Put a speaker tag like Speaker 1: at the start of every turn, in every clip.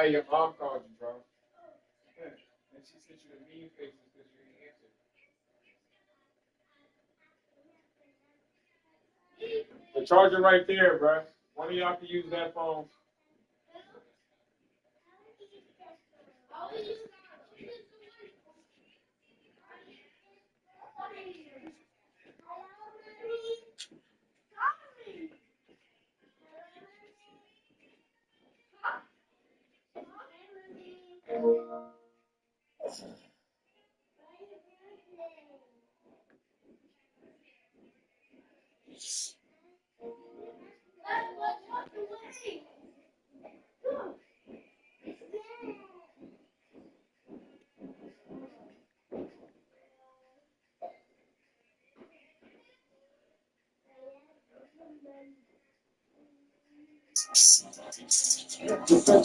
Speaker 1: why your mom called you, bro. Yeah. And she sent you the mean faces because you didn't answer. The charger right there, bro. One of y'all can use that phone.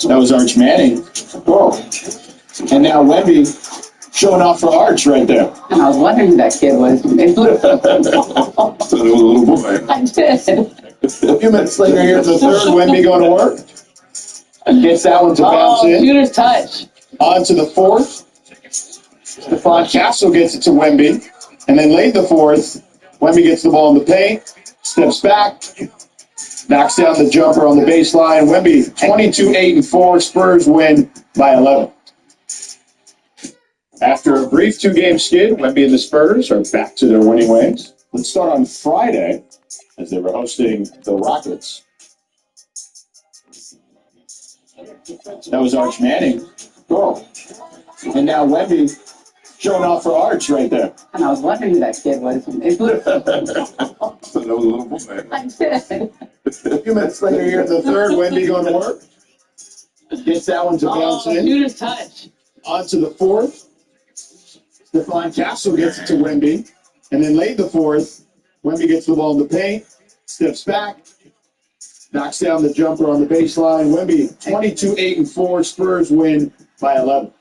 Speaker 2: That was Arch Manning. Whoa. And now Wemby showing off for Arch right there.
Speaker 3: And I was wondering who that kid was.
Speaker 2: A little boy.
Speaker 3: I did.
Speaker 2: A few minutes later here in the third, Wemby going to work. Gets that one to bounce in.
Speaker 3: Shooter's touch.
Speaker 2: On to the fourth. Stephon Castle gets it to Wemby. And then late in the fourth, Wemby gets the ball in the paint, steps back, knocks down the jumper on the baseline. Wemby, 22-8-4. Spurs win by 11. After a brief two-game skid, Wemby and the Spurs are back to their winning ways. Let's start on Friday as they were hosting the Rockets. That was Arch Manning. Whoa. And now Wemby showing off for Arch right there.
Speaker 3: And I was wondering who that kid was.
Speaker 2: That was a little boy.
Speaker 3: I did.
Speaker 2: A few minutes later here in the third, Wemby going to work. Gets that one to bounce in.
Speaker 3: Shooter's touch.
Speaker 2: On to the fourth. Stephon Castle gets it to Wemby. And then late in the fourth, Wemby gets the ball in the paint, steps back, knocks down the jumper on the baseline. Wemby, 22-8-4. Spurs win by 11.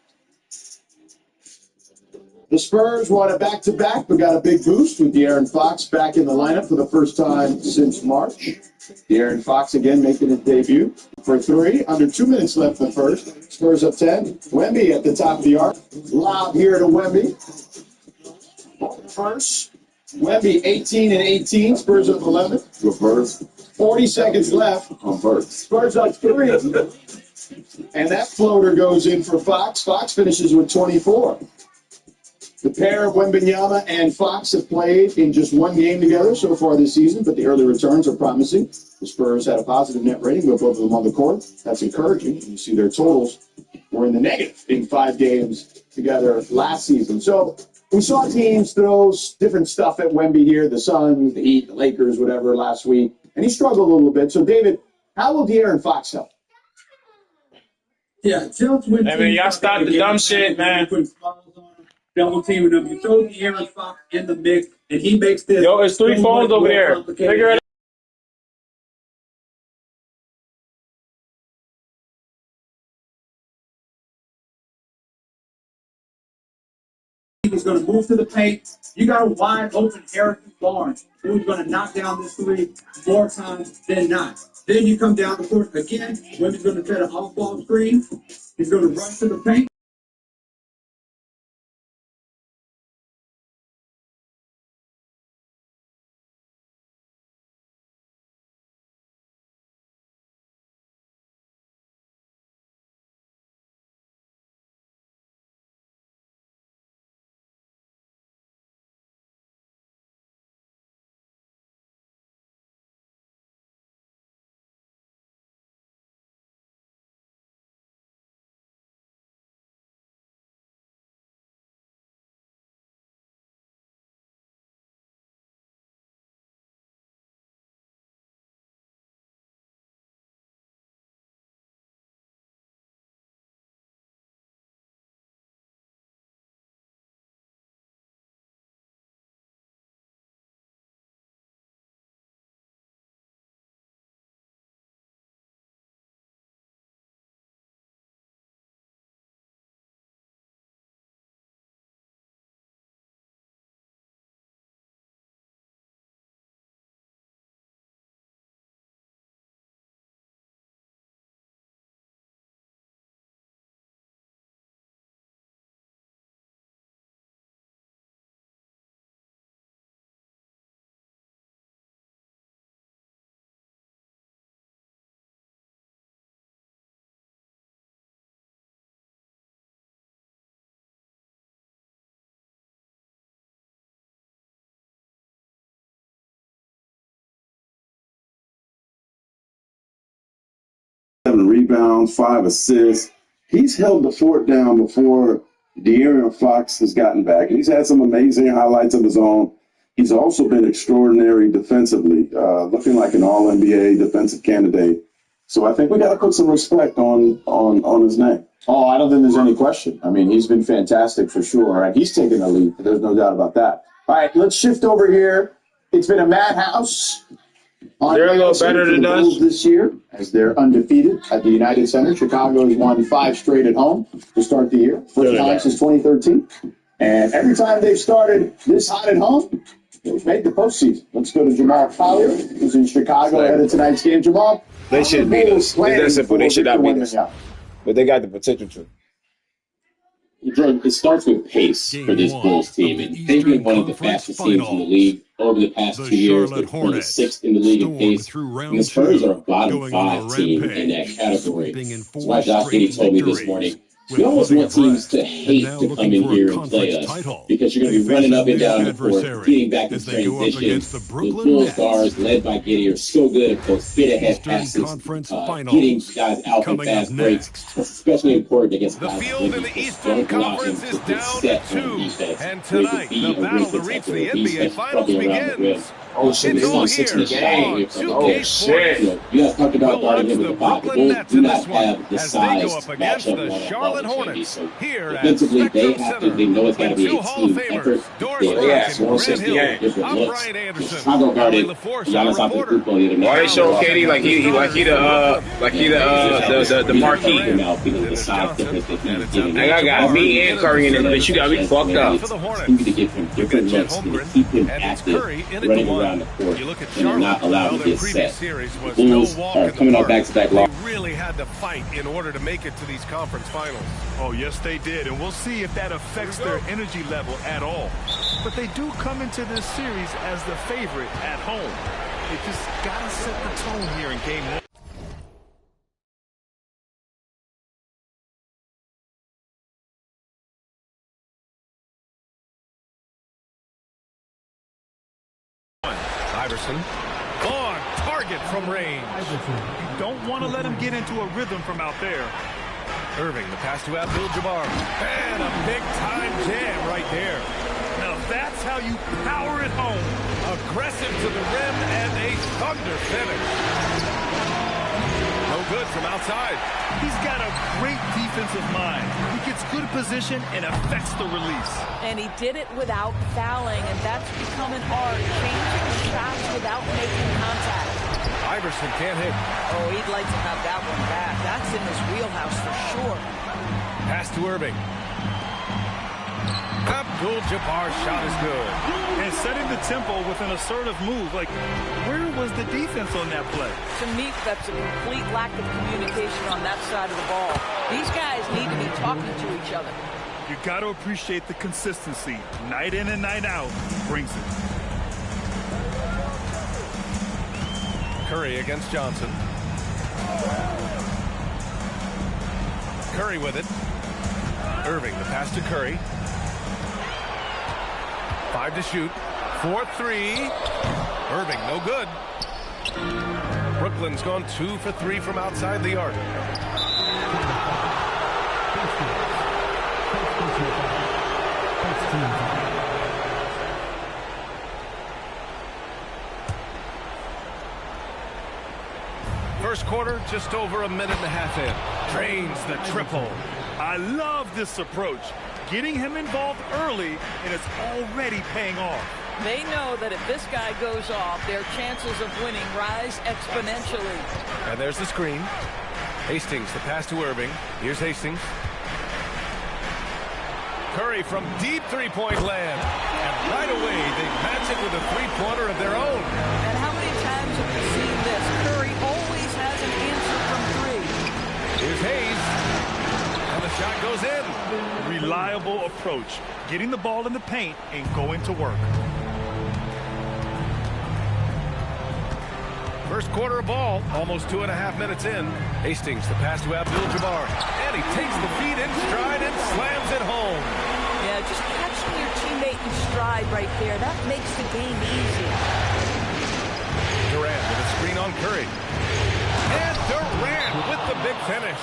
Speaker 2: The Spurs won a back-to-back, but got a big boost with De'Aaron Fox back in the lineup for the first time since March. De'Aaron Fox again making his debut for three. Under 2 minutes left in the first. Spurs up 10. Wemby at the top of the arc. Lob here to Wemby. First. Wemby 18-18. Spurs up 11.
Speaker 4: Reverse.
Speaker 2: 40 seconds left. Spurs up 3. And that floater goes in for Fox. Fox finishes with 24. The pair of Wembanyama and Fox have played in just one game together so far this season, but the early returns are promising. The Spurs had a positive net rating with both of them on the court. That's encouraging. You see their totals were in the negative in 5 games together last season. So we saw teams throw different stuff at Wemby here, the Suns, the Heat, the Lakers, whatever, last week, and he struggled a little bit. So, David, how will De'Aaron Fox help?
Speaker 5: Yeah, just when
Speaker 1: Hey, man, y'all stop the dumb shit, man.
Speaker 5: Double teaming them. You throw De'Aaron Fox in the mix, and he makes this.
Speaker 1: Yo, it's 3 phones over there. Figure it out.
Speaker 5: He's going to move to the paint. You got a wide open Eric Barnes, who's going to knock down this three more times than not. Then you come down the court again. Wemby's going to set an off-ball screen. He's going to rush to the paint.
Speaker 4: 7 rebounds, 5 assists. He's held the fort down before De'Aaron Fox has gotten back. He's had some amazing highlights of his own. He's also been extraordinary defensively, looking like an all-NBA defensive candidate. So I think we got to put some respect on his name.
Speaker 2: Oh, I don't think there's any question. I mean, he's been fantastic for sure, and he's taken the lead. There's no doubt about that. All right, let's shift over here. It's been a madhouse.
Speaker 6: They're a little better than us
Speaker 2: this year, as they're undefeated at the United Center. Chicago has won 5 straight at home to start the year, first time since 2013. And every time they've started this hot at home, they've made the postseason. Let's go to Jamal Collier, who's in Chicago ahead of tonight's game. Jamal,
Speaker 6: They should beat us. It's that simple. They should not beat us. But they got the potential to.
Speaker 7: Jordan, it starts with pace for this Bulls team, and they've been one of the fastest teams in the league over the past 2 years. They're 26th in the league in pace, and the Spurs are a bottom 5 team in that category. That's why Josh Giddey told me this morning, we almost want teams to hate to come in here and play us because you're going to be running up and down the court, getting back in transition. The Bulls guards led by Giddey are so good at those fit-ahead passes, getting guys out in fast breaks. It's especially important against guys
Speaker 8: field in the Eastern Conference is down to 2, and tonight the battle to reach the NBA Finals begins.
Speaker 6: Oh shit, it's on 60 game. Oh shit.
Speaker 7: You guys talked about guarding him with the box. The Bulls do not have the size
Speaker 8: up
Speaker 7: to
Speaker 8: against
Speaker 7: match up
Speaker 8: the Charlotte Hornets.
Speaker 7: So
Speaker 8: Here
Speaker 7: defensively, they have to. They know it's got to be a team effort.
Speaker 6: Yeah, it's 160 game.
Speaker 7: Different looks. Chicago guarded Giannis Antetokounmpo the other night.
Speaker 6: Why they show KD like he the marquee? Like I got me and Curry in this bitch. You got me fucked up.
Speaker 7: Continue to give him different looks and to keep him active, running around the court, and not allow him to get set. The Bulls are coming off back-to-back losses.
Speaker 8: They really had to fight in order to make it to these conference finals.
Speaker 9: Oh, yes, they did. And we'll see if that affects their energy level at all. But they do come into this series as the favorite at home. They just got to set the tone here in game 1.
Speaker 8: Iverson. On target from range.
Speaker 9: You don't want to let him get into a rhythm from out there.
Speaker 8: Irving, the pass to Abdul-Jabbar. And a big-time jam right there.
Speaker 9: Now that's how you power it home.
Speaker 8: Aggressive to the rim and a thunder finish. No good from outside.
Speaker 9: He's got a great defensive mind. He gets good position and affects the release.
Speaker 10: And he did it without fouling, and that's become an art, changing shots without making contact.
Speaker 8: Iverson can't hit.
Speaker 10: Oh, he'd like to have that one back. That's in his wheelhouse for sure.
Speaker 8: Pass to Irving. Abdul-Jabbar's shot is good.
Speaker 9: And setting the tempo with an assertive move. Like, where was the defense on that play?
Speaker 10: To me, that's a complete lack of communication on that side of the ball. These guys need to be talking to each other.
Speaker 9: You got to appreciate the consistency. Night in and night out brings it.
Speaker 8: Curry against Johnson. Curry with it. Irving, the pass to Curry. 5 to shoot. 4-3. Irving, no good. Brooklyn's gone 2 for 3 from outside the arc. First quarter, just over a minute and a half in. Drains the triple.
Speaker 9: I love this approach. Getting him involved early, and it's already paying off.
Speaker 10: They know that if this guy goes off, their chances of winning rise exponentially.
Speaker 8: And there's the screen. Hastings, the pass to Irving. Here's Hastings. Curry from deep three-point land. And right away, they match it with a three-pointer of their own.
Speaker 10: And how many times have we seen this? Curry always has an answer from 3.
Speaker 8: Here's Hayes. And the shot goes in.
Speaker 9: Reliable approach. Getting the ball in the paint and going to work.
Speaker 8: First quarter of ball, almost 2.5 minutes in. Hastings, the pass to Abdul-Jabbar. And he takes the feed in stride and slams it home.
Speaker 10: Yeah, just catching your teammate in stride right there. That makes the game easy.
Speaker 8: Durant with a screen on Curry. And Durant with the big finish.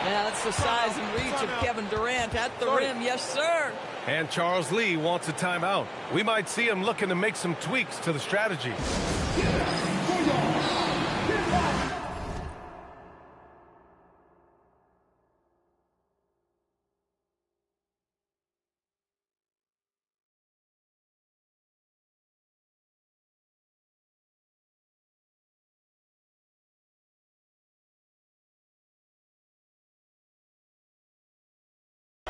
Speaker 10: Yeah, that's the size and reach of Kevin Durant at the rim. Yes, sir.
Speaker 8: And Charles Lee wants a timeout. We might see him looking to make some tweaks to the strategy.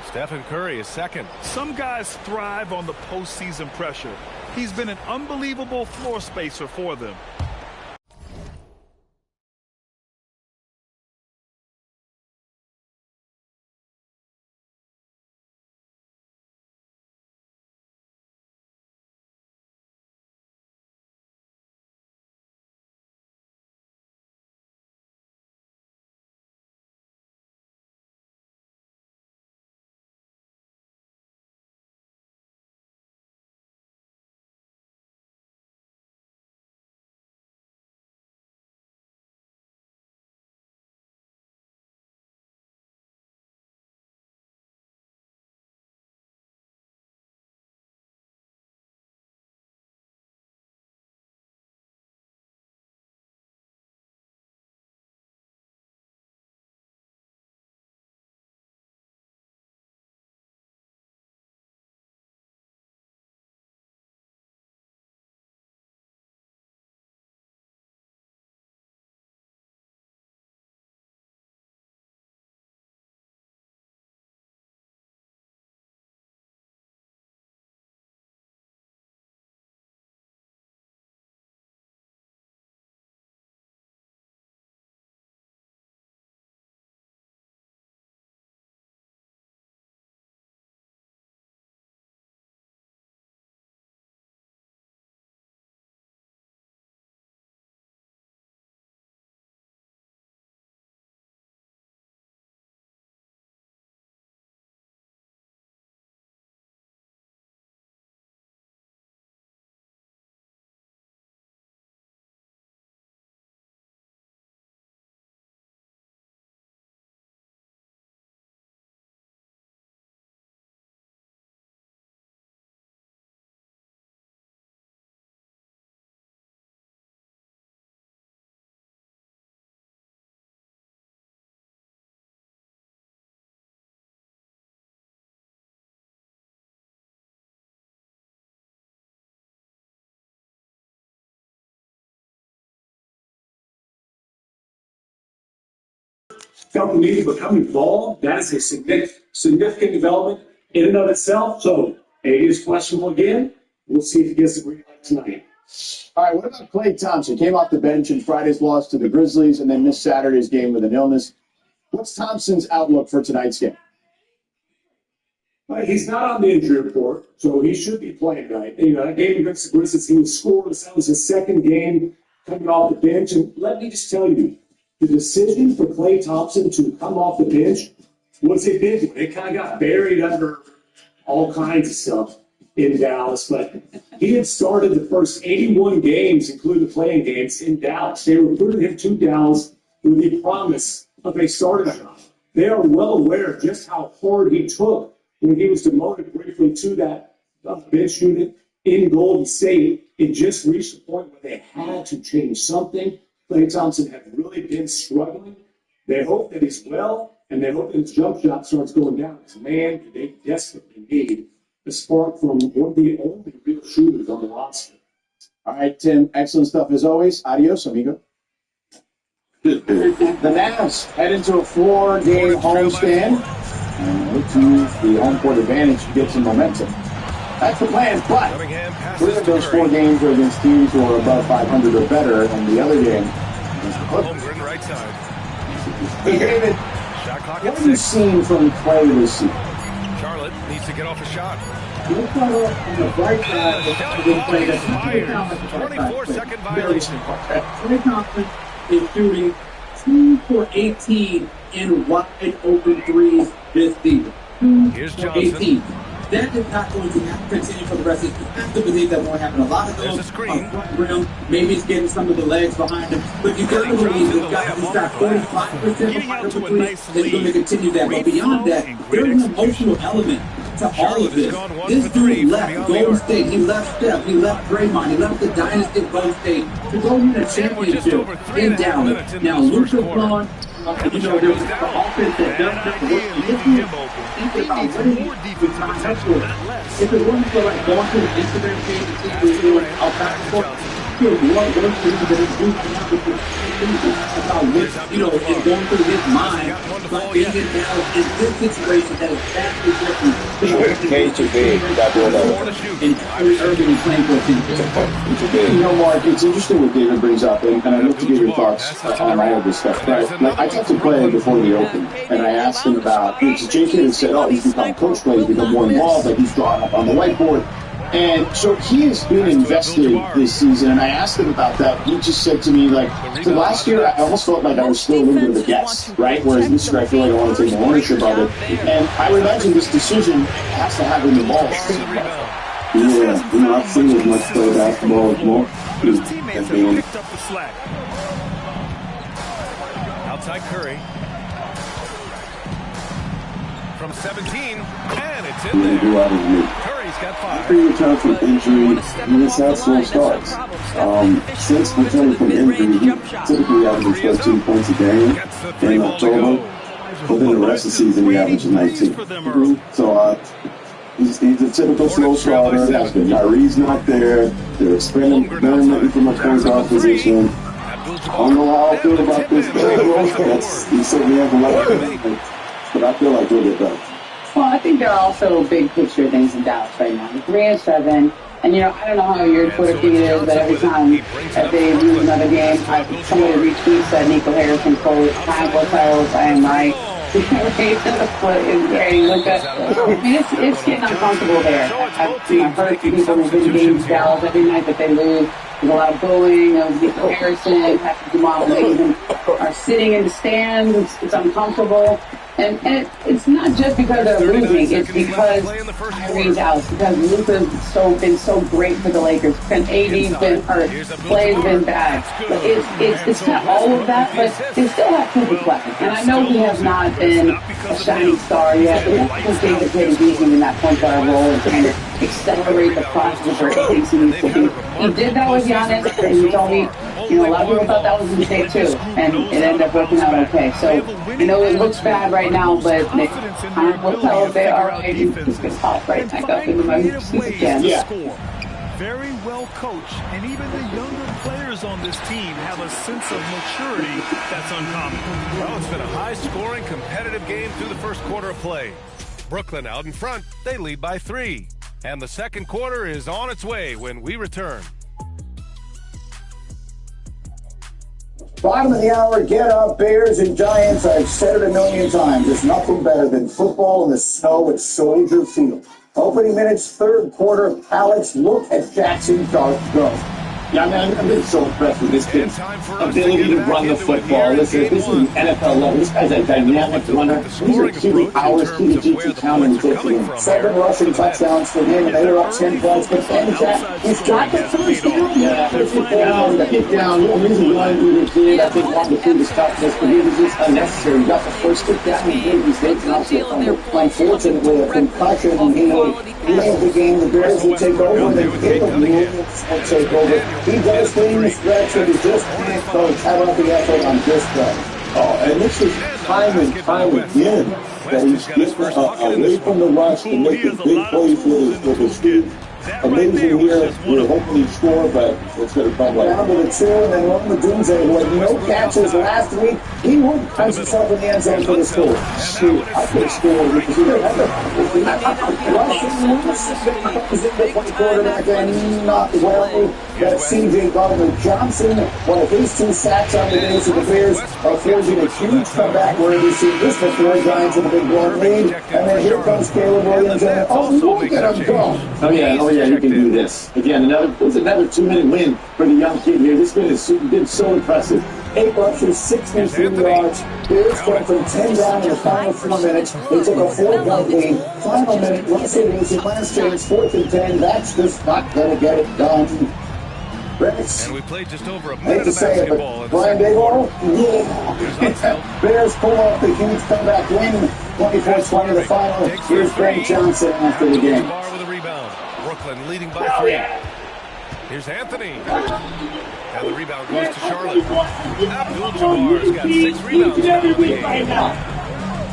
Speaker 8: Stephen Curry is second.
Speaker 9: Some guys thrive on the postseason pressure. He's been an unbelievable floor spacer for them.
Speaker 5: Felt the need of becoming bald. That is a significant development in and of itself. So, AD is questionable again. We'll see if he gets the green light tonight.
Speaker 2: All right, what about Klay Thompson? Came off the bench in Friday's loss to the Grizzlies and then missed Saturday's game with an illness. What's Thompson's outlook for tonight's game?
Speaker 5: He's not on the injury report, so he should be playing tonight. You know, that game against the Grizzlies, he was scoreless. That was his second game coming off the bench. And let me just tell you, the decision for Klay Thompson to come off the bench was a big one. It kind of got buried under all kinds of stuff in Dallas, but he had started the first 81 games, including the playing games, in Dallas. They recruited him to Dallas with the promise of a starting job. They are well aware of just how hard he took when he was demoted briefly to that bench unit in Golden State. It just reached the point where they had to change something. Klay Thompson had really been struggling. They hope that he's well, and they hope that his jump shot starts going down. Because, man, they desperately need a spark from one of the only real shooters on the roster.
Speaker 2: All right, Tim, excellent stuff as always. Adios, amigo. The Navs head into a 4-game homestand and look to use the home court advantage to get some momentum. That's the plan, but three of those 4 games are against teams who are above 500 or better, and the other game against the Clippers.
Speaker 8: Holmgren right side.
Speaker 2: Hey, David, what have you seen from Klay this season?
Speaker 8: Charlotte needs to get off a shot.
Speaker 5: Let's start off on the right side.
Speaker 8: Fired. 24-second violation.
Speaker 5: Klay Thompson is shooting 2 for 18 in wide open threes this season. 2
Speaker 8: Here's
Speaker 5: for
Speaker 8: Johnson.
Speaker 5: 18. That is not going to continue for the rest of the season. I have to believe that won't happen. A lot of those are front rim. Maybe it's getting some of the legs behind him. But you got to believe he's got 45% behind him for three. It's going to continue that. But beyond that, there's an emotional element to all of this. This dude left Golden State. He left Steph. He left Draymond. He left the dynasty of Golden State to go win a championship in Dallas. Now, Luka's gone. You know, there's an offense that does not work. Think about what he needs to sign up for. If it wasn't for like going to the Instagram page and see what he's doing outside the court, he would want those things that he's doing now because about which, you know, is going through his mind. But being in Dallas in this situation that is vastly different.
Speaker 6: Cage too big. You got to do another.
Speaker 5: And Kyrie Irving is playing for a team.
Speaker 2: You know, Mark, it's interesting what David brings up, and I'd love to get your thoughts on all of this stuff. But like, I talked to Clay before the Open, and I asked him about, J.K. had said, oh, he's become coach play, he's become more involved, like he's drawing up on the whiteboard. And so he has been invested this season, and I asked him about that. He just said to me, like, so last year I almost felt like I was still a little bit of a guest, right? Whereas this year I feel like I want to take more ownership of it. And I would imagine this decision has to have him involved.
Speaker 4: Yeah, you know, I've seen as much play basketball as more.
Speaker 8: His teammates have picked up the slack. Outside Curry. From 17, and it's in there. Curry's got 5.
Speaker 4: After you return from injury, he just had slow starts. Since returning from injury, he typically averages 13 points a game in October. But then the rest of the season, he averages 19. So he's a typical slow starter. Kyrie's not there. They're experimenting from a point guard position. I don't know how I feel about this. He certainly has a lot of but I feel like he'll get better.
Speaker 3: Well, I think there are also big picture things in Dallas right now. 3-7, and you know, I don't know how your Twitter feed is, but every time that they lose another game, somebody retweets that Nico Harrison quote, "Time will tell if I am right." It's getting uncomfortable there. I've heard from people who've been games in Dallas every night that they lose. There's a lot of bullying. Nico Harrison, Patrick Jamal, even are sitting in the stands. It's uncomfortable. And it's not just because they're losing, it's because Kyrie's out, because Luka's been so great for the Lakers, and AD's been hurt, Clay's been bad. But it's not all of that, but they still have Cooper Fletcher. And I know he has not been a shining star yet, but that's because David Hayes is in that point guard role and trying to accelerate the process of where he thinks he needs to be. He did that with Giannis, and he told me, you know, a lot of people thought that was a mistake too, and it ended up working out okay. So, you know, it looks bad right now, but time will tell if they are right. It's going to pop right back up into my season again.
Speaker 9: Yeah. Very well coached, and even the younger players on this team have a sense of maturity that's uncommon.
Speaker 8: Well, it's been a high-scoring, competitive game through the first quarter of play. Brooklyn out in front. They lead by 3. And the second quarter is on its way when we return.
Speaker 2: Bottom of the hour, get up, Bears and Giants. I've said it a million times. There's nothing better than football in the snow at Soldier Field. Opening minutes, third quarter. Alex, look at Jackson Dart go. Yeah, man, I've been so impressed with this kid's ability to run the football. Listen, this is an NFL level. This guy's a dynamic runner. These are QB hours, QB GT counting takes him. 7 rushing touchdowns for him, and they were up 10 points. But then Jack, he's got the first down. Yeah, the kick down. The reason why we were kid, I think, wanted to prove his toughness, but he was just unnecessary. He got the first kick down, he made mistakes, and also unfortunately a concussion, and he nailed the game. The Bears will take over, and then Caleb Williams will take over. He does things stretch, and he just can't coach. How about the effort on this guy? Oh, and this is time and time again that he's getting away from the rush and making big plays with his feet. Amazing here. We're hoping he score, but it's going to come down to the 2, and then on the Doomsday, who had no catches last week, he would punch himself in the end zone for the score. Shoot, I could have scored because he didn't have the quarterback and not well. That C.J. Gardner-Johnson, one of his 2 sacks on the base of the Bears, are forging a huge comeback where we see this before Giants in the big blown lead, and then here comes Caleb Williams, and look at him go. Oh yeah, he can do this. Again, another 2-minute win for the young kid here. This kid has been so impressive. 8 rushes, 63 yards. Bears went from 10 down in the final 4 minutes. They took a 4-point lead. Final minute, Russell Wilson, last chance, 4th and 10. That's just not going to get it done.
Speaker 8: And we played just over a
Speaker 2: I hate
Speaker 8: minute
Speaker 2: to
Speaker 8: of
Speaker 2: say it, but
Speaker 8: basketball.
Speaker 2: Brian Daboll, yeah. Bears pull off the huge comeback win, 24-20 the final. Here's Greg Johnson after the game.
Speaker 8: Bar with a rebound. Brooklyn leading by 3. Here's Anthony. And the rebound goes to Charlotte. Abdul-Jabbar's got 6 rebounds now in the game.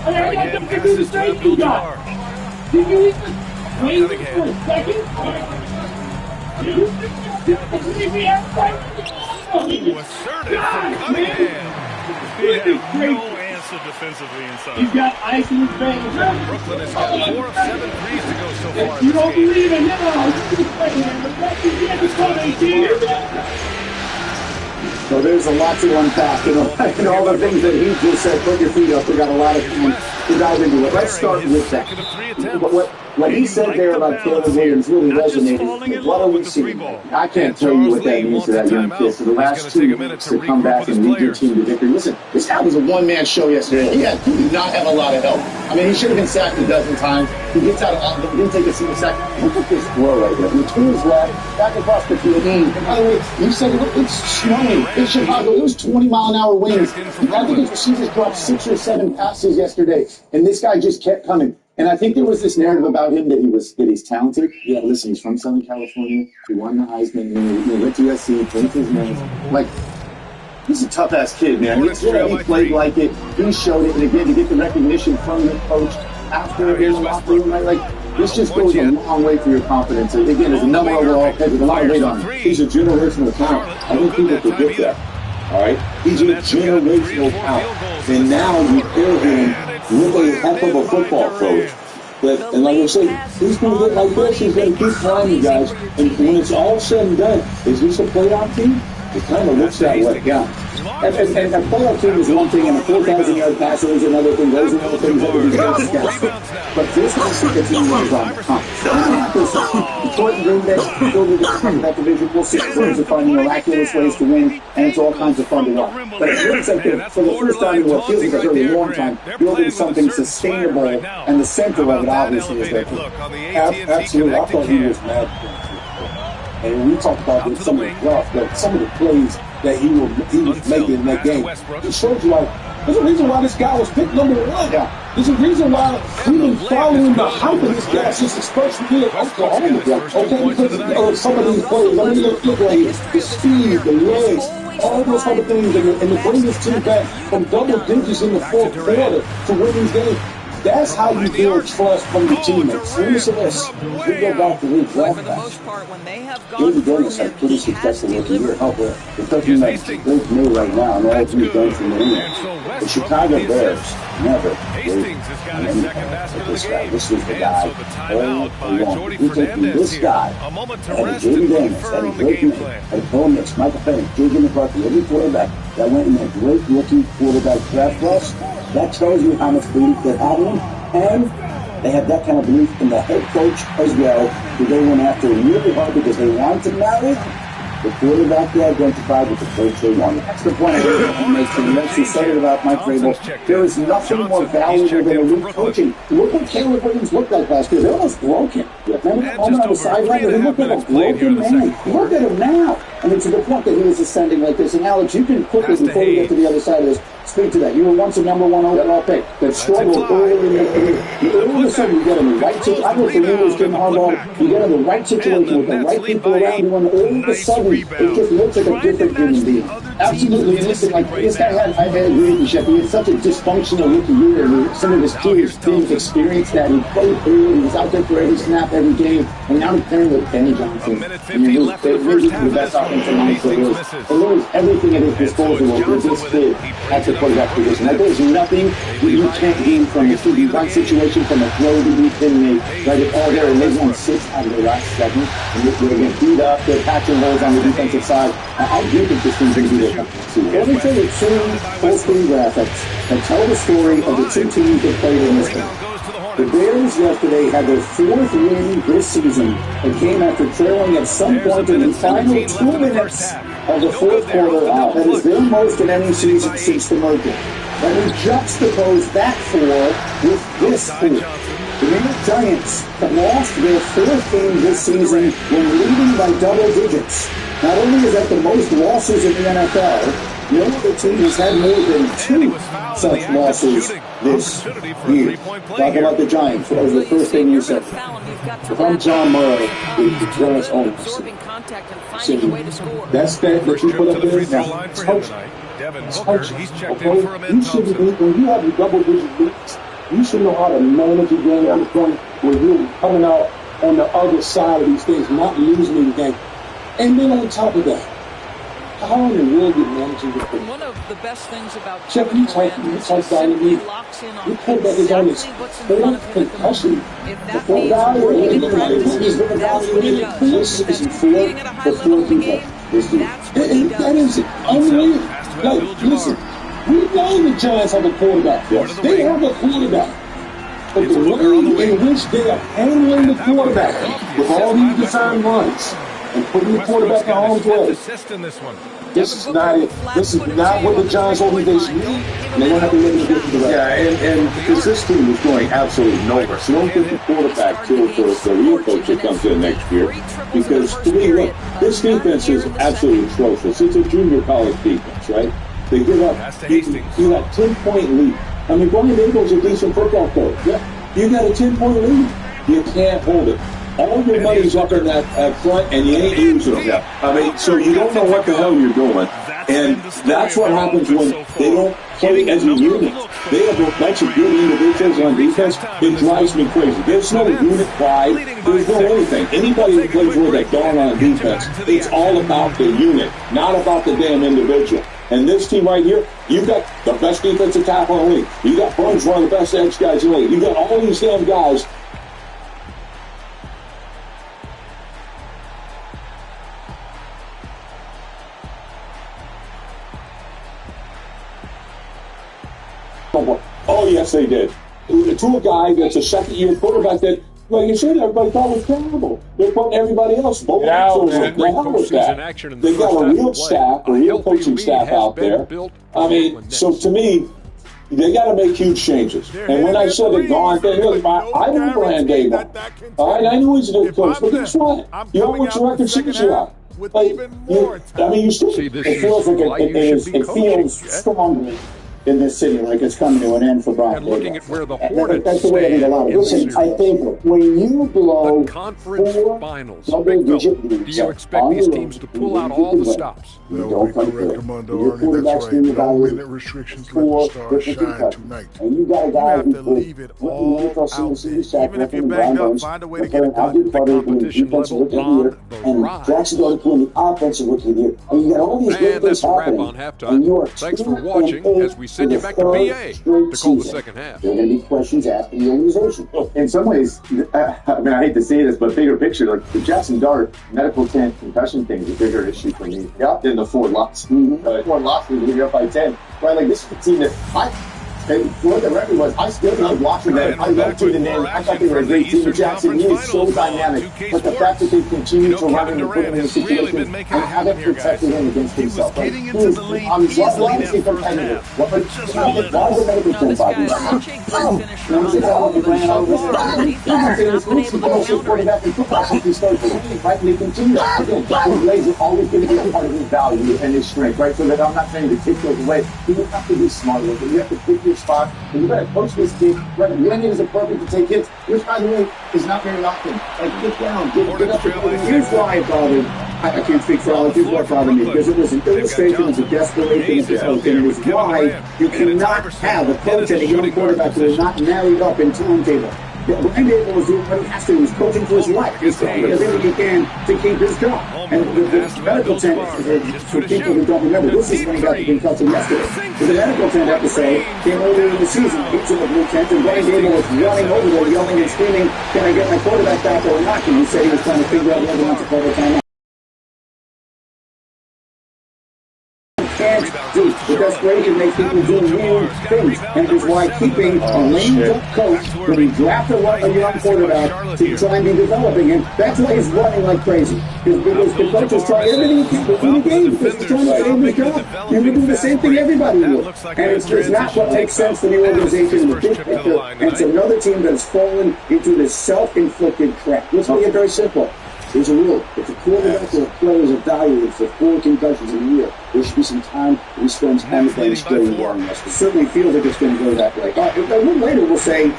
Speaker 8: Cunningham passes to Abdul-Jabbar. Assertive from Cunningham.
Speaker 9: They have no answer defensively inside.
Speaker 5: He's got ice in his veins.
Speaker 8: Brooklyn has got 4 of 7 threes to go so far in
Speaker 5: You
Speaker 8: this
Speaker 5: don't
Speaker 8: game.
Speaker 5: believe it now.
Speaker 2: So there's a lot to unpack, and all the things that he just said. Put your feet up. We got a lot of time to dive into it. Let's start with that. What he said there about Caleb Williams really resonated. What are we seeing? I can't tell you what that means to that young kid. For the last 2 weeks to come back and lead your team to victory. Listen, this guy was a one-man show yesterday. He did not have a lot of help. I mean, he should have been sacked a dozen times. He gets out of he didn't take a single sack. Look at this throw right there. Between his left, back across the field. And by the way, you said it's snowing in Chicago. It was 20-mile-an-hour winds. I think his receivers dropped 6 or 7 passes yesterday, and this guy just kept coming. And I think there was this narrative about him that he's talented. Yeah, listen, he's from Southern California. He won the Heisman. He went to USC, changed his name. Like, he's a tough-ass kid, man. He played like it. He showed it. And again, to get the recognition from the coach after in the locker room, like, this just goes a long way for your confidence. Again, as a number overall pick with a lot of weight on him. He's a generational talent. I think people forget that. All right? He's a generational talent. And now you pair him with a heck of a football coach. And like I said, he's going to get like this. He's going to keep playing you guys. And when it's all said and done, is this a playoff team? It kind of looks that way, yeah. And a playoff team is one thing, and a 4,000-yard passer is another thing. Those are all things that would be discussed. But this is a team that is on the hump. Detroit and Green Bay will be that division. We'll see teams are finding miraculous ways to win, and it's all kinds of fun to watch. But it looks like for the first time in what feels like a very long time, building something sustainable, and the center of it obviously is that team. Absolutely, I thought he was mad. And we talked about this, some of the plays that he was making in that game. It shows you like there's a reason why this guy was picked number 1 now. There's a reason why we've been following the hype of this guy since his first year at Oklahoma. Okay, because of some of these plays. I mean, look like the speed, the legs, all those other things, and to bring this team back from double digits in the 4th quarter to win these games. That's how you build trust from the teammates. Listen to this. We go back to the draft class. Jamie Dennis had a pretty successful rookie year. The Kentucky Knights, they've made right now, and all 3 guns in the league. The Chicago Bears never waited on anything with this guy. This was the guy all along. We're taking this guy, and Jamie Dennis, had a great man, had a Bo Nix, Michael Penix, J.J. McCarthy, every quarterback that went in that great rookie quarterback draft class. That tells you how much belief they have in him, and they have that kind of belief in the head coach as well, who they went after really hard because they wanted to marry the quarterback they identified with the coach they wanted. That's the point I really makes me makes you say about Mike Vrabel. There is nothing more valuable than elite coaching. Look what Caleb Williams looked like last year. They almost broke him. Remember that moment on the sideline? He looked like a broken man. Look at him now. I mean, to the point that he was ascending like this. And Alex, you can quickly, before we get to the other side of this, speak to that. You were once a number 1 overall pick that struggled early in the career. All of a sudden, you get in the right situation. I know for you, was Jim Harbaugh. You get in the right situation with the right people around you, and all of a sudden, it just looks like a different human being. Absolutely. And listen, like, this guy had, I agree with you, Chef. He had such a dysfunctional rookie year. Some of his teams experienced that. He played through. He was out there for every snap, every game. And now he's playing with Benny Johnson. And he was the best offensive line players. And there was everything at his disposal with this kid at the quarterback position. Like, there's nothing you can't gain from a QB1 situation, from a throw to be pinning. Right, it's all there. And they won 6 out of the last 7. And they're getting beat up. They're patching holes on the defensive side. I do think this team's going to be there. Let me tell you 2 full-screen graphics that tell the story of the 2 teams that played in this game. The Bears yesterday had their 4th win this season. It came after trailing at some point in the final 2 minutes of the 4th quarter. That is their most in any season since the merger. Let me juxtapose that 4 with this 4. The New York Giants have lost their 4th game this season when leading by double digits. Not only is that the most losses in the NFL, no other team has had more than 2 such losses this year. Talk about the Giants. What was the first thing you said?
Speaker 11: If I'm John Murray, the Giants owners, that's that you put up there now. It's coaching. It's coaching. Okay? You should be, when you have double-digit leads, you should know how to manage a game at the point where you're coming out on the other side of these things, not losing the game. And then on top of that, how in the world you managing this thing?
Speaker 10: One of the best things about
Speaker 11: Jeff, you talk about it. Your quarterback is on his 4th concussion. Before he's been evaluated this season for 4 people. That is unreal. Like, listen, we know the Giants have a quarterback. They have a quarterback. But the way in which they are handling the quarterback with all these design runs and putting the quarterback in harm's way. This is not it. This is not what the Giants organization need. And they're going to have to let it get to the right.
Speaker 12: Yeah, and because this team is going absolutely nowhere. So don't get the quarterback killed for the real coach that comes in next year. Because to me, look, this defense is absolutely atrocious. It's a junior college defense, right? They give up, you got 10-point lead. I mean, Brian Daboll's a decent football coach. Yeah, you got a 10-point lead. You can't hold it. All your money's up in that front, and you ain't using them.
Speaker 4: Yeah. I mean, so you don't know what the hell you're doing. And that's what happens when they don't play as a unit. They have a bunch of good individuals on defense. It drives me crazy. There's no unit pride. There's no anything. Anybody who plays with a dog on defense, it's all about the unit, not about the damn individual. And this team right here, you've got the best defensive tackle in the league. You got Burns, one of the best edge guys in the league. You got all these damn guys. Oh, yes, they did. To a guy that's a second-year quarterback that, like you said, everybody thought was terrible. They're putting everybody else. Both They've got a real staff, a real coaching staff out there. I mean, so to me, they got to make huge changes. And when I said the gone thing, look, I know Brian Daboll. I knew he's a good coach, but guess what? You know what your record says you are. Like, you still.
Speaker 2: It feels like it feels strongly in this city, like it's coming to an end for Brian.
Speaker 13: And looking at where the Hornets
Speaker 2: that's the way I think a lot of it. Listen, I think when you blow
Speaker 13: the conference finals, do you expect these teams to pull out all the stops?
Speaker 2: You don't come through. Your quarterback's being evaluated for different concussions. And you got a guy who
Speaker 13: leave it all out. Even if you're banged up, find a way to get it done. The competition level on the rise.
Speaker 2: Jackson going to win the offensive rookie of the year. And you got all these great things happening.
Speaker 13: And that's a wrap on halftime. Thanks for watching as we send you back to BA to call the second half.
Speaker 2: There are going to be questions asked in the organization.
Speaker 12: In some ways, I mean, I hate to say this, but bigger picture, like the Jackson Dart medical 10 concussion thing is a bigger issue for me than the 4 losses. 4 losses, you're up by 10. Right, like this is a team that what the record was, I still not watching that. I loved it, and then I thought they were a great team. Jackson is so dynamic, but the fact that they continue to run him and put him in a situation and haven't protected him against himself. Like, I'm obviously competitive. Why is the medical team fighting? Quarterback in football since he started, right? And they continue. Blaze is always going to be a part of his value and his strength, right? So that I'm not trying to take those away. You have to be smart with it. You have to pick your spot, and you got to coach this kid. Right, when it is appropriate to take hits, which, by the way, is not very often. Like, get down, get up. Here's why it bothered. I can't speak for all of you, what bothered me, because it was an illustration, it was a desperation of the coach, and it was why you cannot have a coach and a young quarterback who is not married up in timetable. Brian Daboll was doing what he has to. He was coaching for his life. He's doing everything he can to keep his job. And the medical tent, for people who don't remember, this is when he got the concussion yesterday. So the medical tent, I have to say, came earlier in the season. He's in the blue tent, and Brian Daboll was running over there, yelling and screaming, "Can I get my quarterback back or not?" And he said he was trying to figure out whether or not to call the timeout. can't do. But that's great. It makes people do weird things. And it's why keeping a lame duck coach when he drafted a young quarterback to try and be developing him, that's why he's running like crazy. Because the coach is trying everything he can to win the game. Because he's trying to get him his job. He would do the same thing everybody would. And it's not what makes sense for the organization in the big picture. And it's another team that has fallen into this self-inflicted trap. Let's make it very simple. There's a rule. If the quarterback or a player is evaluated for 4 concussions in a year, there should be some time he spends on the bench getting going. It certainly feels like it's going to go that way. A little later, we'll say,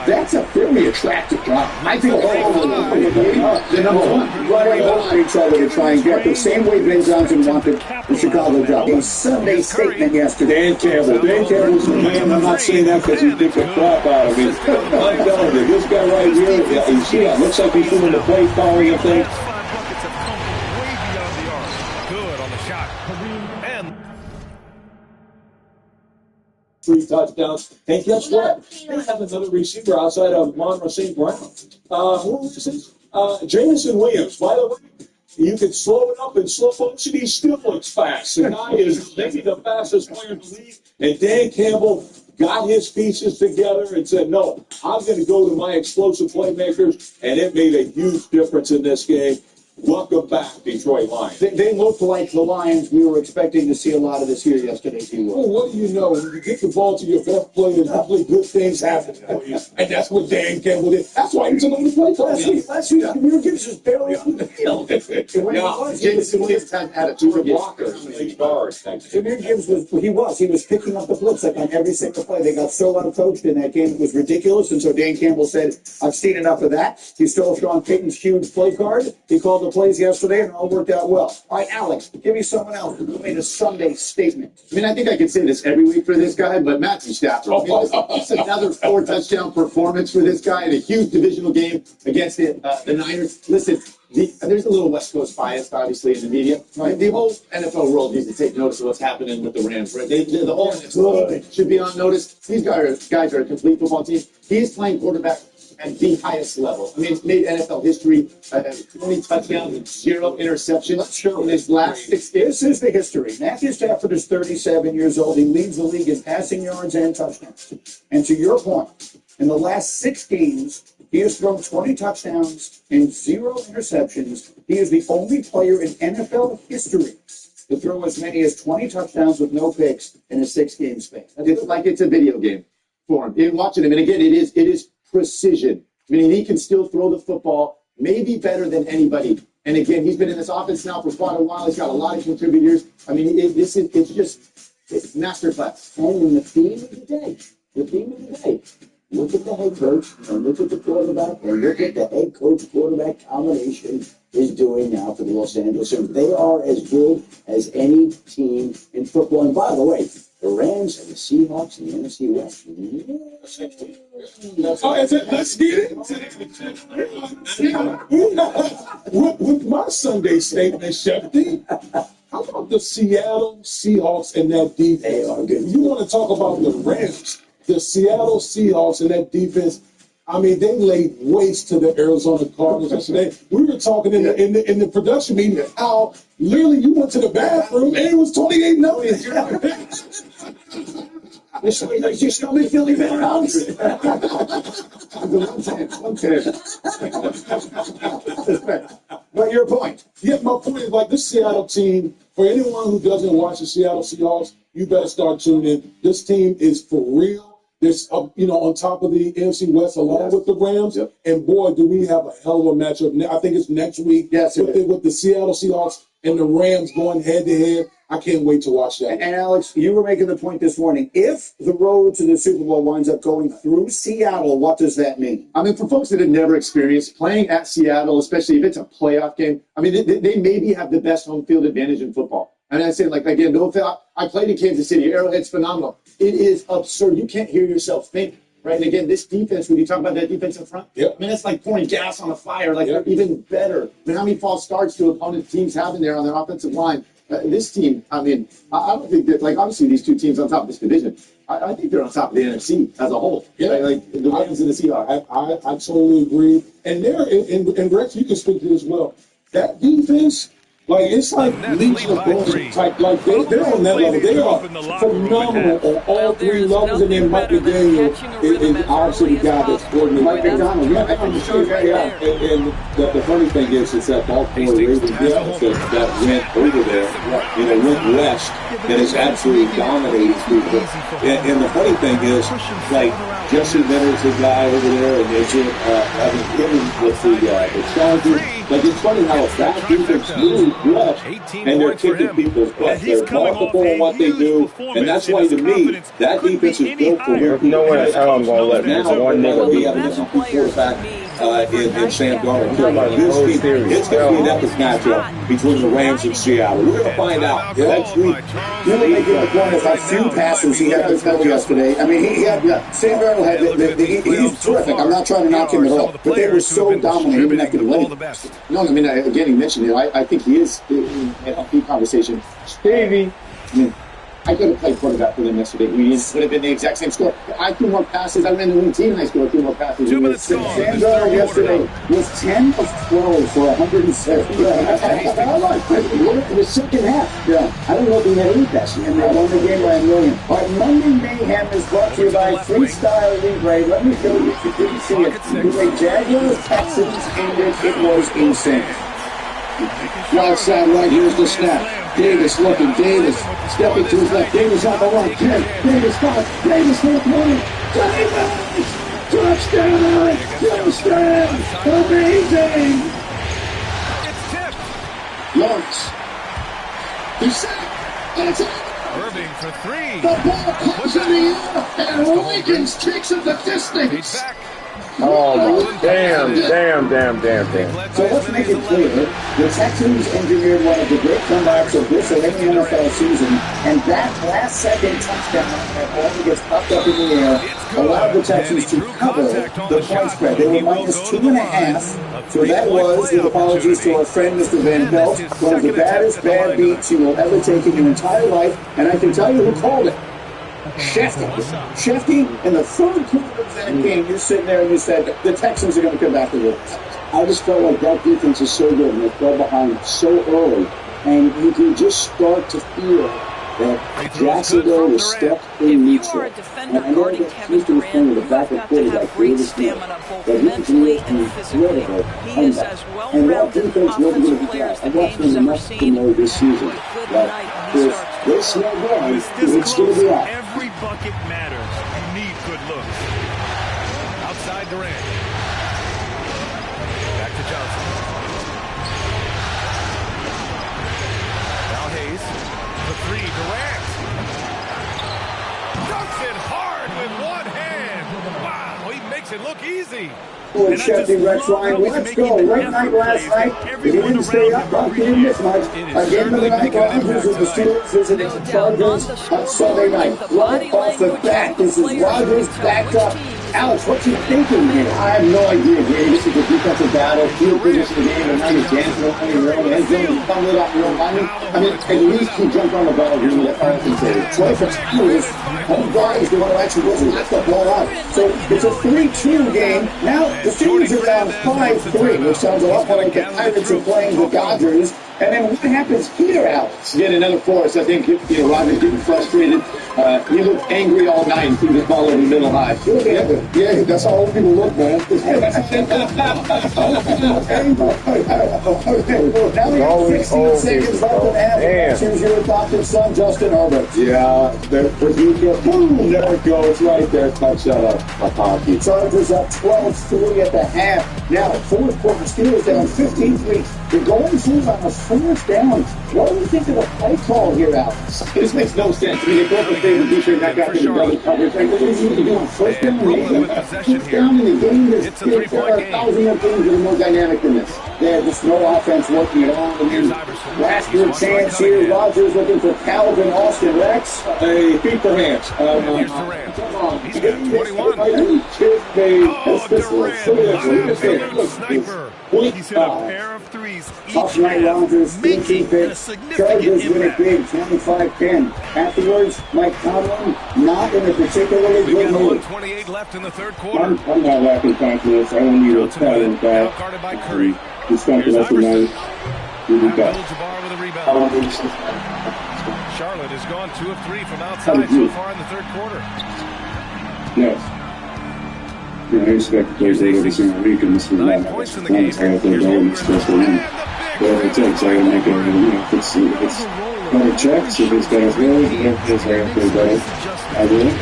Speaker 12: that's a fairly attractive job. I think the number one. Running over each other to try and get the same way Ben Johnson wanted the Chicago job. A Sunday statement yesterday.
Speaker 14: Dan Campbell's the man. I'm not saying that because he picked the crap out of me. I'm telling you, this guy right here, looks like he's doing the play calling and things.
Speaker 8: 5 buckets have come from way beyond the arc. Good on the shot. And
Speaker 14: 3 touchdowns. And guess what? They have another receiver outside of Monroe St. Brown. Who is this? Jameson Williams. By the way, you can slow it up in slow motion. He still looks fast. The guy is maybe the fastest player in the league. And Dan Campbell got his pieces together and said, no, I'm going to go to my explosive playmakers. And it made a huge difference in this game. Welcome back, Detroit Lions.
Speaker 2: They look like the Lions we were expecting to see a lot of this here yesterday, T-Will.
Speaker 14: Well, what do you know? When you get the ball to your best players, usually good things happen for you. And that's what Dan Campbell did. That's why he's on the play for
Speaker 2: last week, Amir Gibbs was barely on the field. Jameson Williams had a 2 blocker.
Speaker 12: Amir Gibbs was picking up the blitz like on every single play. They got so out-coached in that game, it was ridiculous. And so Dan Campbell said, I've seen enough of that. He stole Sean Payton's huge play card. He called the plays yesterday, and it all worked out well. All right, Alex, give me someone else who made a Sunday statement.
Speaker 2: I mean, I think I could say this every week for this guy, but Matthew Stafford. I mean, it's another 4-touchdown performance for this guy in a huge divisional game against the Niners. Listen, there's a little West Coast bias, obviously, in the media. Right? The whole NFL world needs to take notice of what's happening with the Rams. Right? The whole NFL should be on notice. These guys are a complete football team. He's playing quarterback at the highest level. I mean, it's made NFL history. 20 touchdowns, 0 interceptions in his last 6 games.
Speaker 12: This is the history. Matthew Stafford is 37 years old. He leads the league in passing yards and touchdowns. And to your point, in the last 6 games, he has thrown 20 touchdowns and 0 interceptions. He is the only player in NFL history to throw as many as 20 touchdowns with no picks in a 6-game span.
Speaker 2: It's like it's a video game for him. You're watching him, and again, it is precision. I mean, he can still throw the football, maybe better than anybody. And again, he's been in this offense now for quite a while. He's got a lot of contributors. I mean, it's masterclass.
Speaker 12: And the theme of the day, look at the head coach, and look at the quarterback, and look at the head coach-quarterback combination is doing now for the Los Angeles Rams. They are as good as any team in football. And by the way, the Rams and the Seahawks in the NFC West.
Speaker 14: Let's get it. With my Sunday statement, Shefty, how about the Seattle Seahawks and that defense?
Speaker 12: They are good.
Speaker 14: You want to talk about the Rams, the Seattle Seahawks and that defense. I mean, they laid waste to the Arizona Cardinals yesterday. We were talking in the production meeting how literally you went to the bathroom and it was 28-0.
Speaker 12: You still be feeling better out.
Speaker 2: But your point.
Speaker 14: Yeah, my point is like this Seattle team, for anyone who doesn't watch the Seattle Seahawks, you better start tuning in. This team is for real. This, on top of the NFC West, along with the Rams. Yep. And boy, do we have a hell of a matchup. I think it's next week.
Speaker 2: Yes,
Speaker 14: with the Seattle Seahawks and the Rams going head to head. I can't wait to watch that.
Speaker 12: And Alex, you were making the point this morning. If the road to the Super Bowl winds up going through Seattle, what does that mean?
Speaker 2: I mean, for folks that have never experienced playing at Seattle, especially if it's a playoff game, I mean, they maybe have the best home field advantage in football. And I say, again, I played in Kansas City. Arrowhead's phenomenal. It is absurd. You can't hear yourself think, right? And again, this defense, when you talk about that defense in front, I mean, it's like pouring gas on a fire. They're even better. I mean, how many false starts do opponent teams have in there on their offensive line? This team, I mean, I don't think that, obviously these two teams on top of this division, I think they're on top of the NFC as a whole. Yeah. Like the Rams and the Seahawks.
Speaker 14: I totally agree. And there, and Rex, you can speak to this as well. That defense Like, it's like Legion of Boom type. Like, they're on that level. They are phenomenal on all three levels. And then Mike McDaniel is obviously the guy that's coordinating.
Speaker 12: Mike McDonald, yeah.
Speaker 14: And the funny thing is that Baltimore Ravens defense that went over there, went west, and it's absolutely dominating people. And the funny thing is, like, Jesse Minter's the guy over there, and they did, him with the Chargers. Like, it's funny how that defense moves west, and they're kicking people's butts. They're comfortable in what they do, and that's why, to me, that defense is built for
Speaker 6: There's no way I'm going to let one nigga
Speaker 14: be able to quarterback in Sam Darnold. It's going to be an epic matchup between the Rams and Seattle. We're going to find out next week.
Speaker 2: You know, making the point of how few passes he had yesterday. I mean, he had Sam Darnold had he's terrific. I'm not trying to knock him at all, but they were so dominant even after the win. No, I mean, again, he mentioned it. I think he is in a few conversation. Stevie, I mean, I could have played quarterback for them yesterday. We would have been the exact same score. I threw more passes. I ran the winning team, and I scored 2 more passes. Sam Darnold yesterday was 10 of 12 for 107.
Speaker 12: In the second half.
Speaker 2: Yeah.
Speaker 12: I don't know if he had any passes.
Speaker 2: And they won the game by $1 million.
Speaker 12: All right, Monday Mayhem is brought to you by Freestyle Libre. Let me show you if you didn't see it. The way Jaguars Texans ended, it was insane.
Speaker 2: Right side, right, here's the snap. Davis looking, Davis stepping to his left. Davis on the right, 10. Davis 5. Davis left 1. Davis! Touchdown! Touchdown! Amazing!
Speaker 8: It's tipped.
Speaker 2: Lawrence. He's set. And it's out.
Speaker 8: Irving for 3.
Speaker 2: The ball comes in the air, and Wiggins takes it the distance.
Speaker 6: Oh, damn.
Speaker 12: So let's make it clear. The Texans engineered one of the great comebacks of this or any NFL season, and that last-second touchdown that ball gets popped up in the air allowed the Texans to cover the point spread. They were minus 2.5, so that was, with apologies to our friend Mr. Van Pelt, one of the baddest bad beats you will ever take in your entire life, and I can tell you who called it. Shefty, in the third quarter of that game, you're sitting there and you said, the Texans are going to come back to win. I just felt like that defense is so good, and they fell behind so early, and you can just start to feel that Jacksonville was stuck in neutral. And I know that Houston was playing with a backup quarterback, Davis Mills, but he continues to be incredible. And that defense wasn't going to be bad. I watched them enough to know this season that if they slow down, it's going to be out.
Speaker 9: Every bucket matters. You need good looks.
Speaker 8: Outside Durant. Back to Johnson. Now Hayes. The 3, Durant. Dunks it hard with one hand. Wow, he makes it look easy.
Speaker 12: And Shefty, Rex Ryan, let's go. Late night last night. If you didn't stay up, you didn't miss much. Game of the night, Rodgers with the Steelers visiting the Chargers on Sunday night. Right off the bat, this is Rodgers backed up. Alex, what you thinking here?
Speaker 2: I have no idea, Gary. This is a defensive battle. Field position of the game, and now you're dancing on your own end zone. You fumble it out your own lineman. I mean, at least he jumped on the ball here with that compensated. Troy Fitzgerald, home guard, is the one who actually goes and lets the ball out. So it's a 3-2 game. Now the Steelers are down 5-3, which sounds a lot more like the Pirates are playing the Dodgers. And then what happens here, Alex? Yet another force. I think Rodgers getting frustrated. He looked angry all night and threw the ball over the middle high. Yeah, that's how old people look, man. Now we have 16 seconds left in half. Choose your adopted son, Justin Herbert.
Speaker 14: Yeah, boom, there it goes, right there. Touchdown of hockey.
Speaker 12: Chargers up 12-3 at the half. Now, fourth quarter, Steelers down 15-3. They're going through on a fourth down. What do you think of the play call here, Alex?
Speaker 2: This makes no sense. I mean, they broke the favorite defense that got them double coverage. Like, what is he doing? First down in the game? First down in the game? There are 1,000 more things that are more dynamic than this. There's just no offense working at all. I mean, last year chance here. Rodgers looking for Calvin Austin. Rex.
Speaker 14: Hey, feet for hands.
Speaker 8: Here's Durant. He's got 21.
Speaker 9: Sniper. He's hit a pair of threes
Speaker 12: Tough night, Rodgers, 13 picks. Chargers win it big, 25-10. Afterwards, Mike Tomlin, not in a particularly good mood.
Speaker 8: 1:28 left in the third quarter.
Speaker 12: I'm not laughing confidence. I don't need to tell him that.
Speaker 8: Guarded by Curry.
Speaker 12: He spent the rest of the night.
Speaker 8: Abdul-Jabbar with a rebound. Charlotte has gone 2 of 3 from outside so far in the third quarter.
Speaker 12: Yes. I expect the players every single week, and this is
Speaker 8: 9 points in the game.
Speaker 12: Whatever it takes, I gotta make it. If it's better checks, if it's better throws, if it's better, I do it.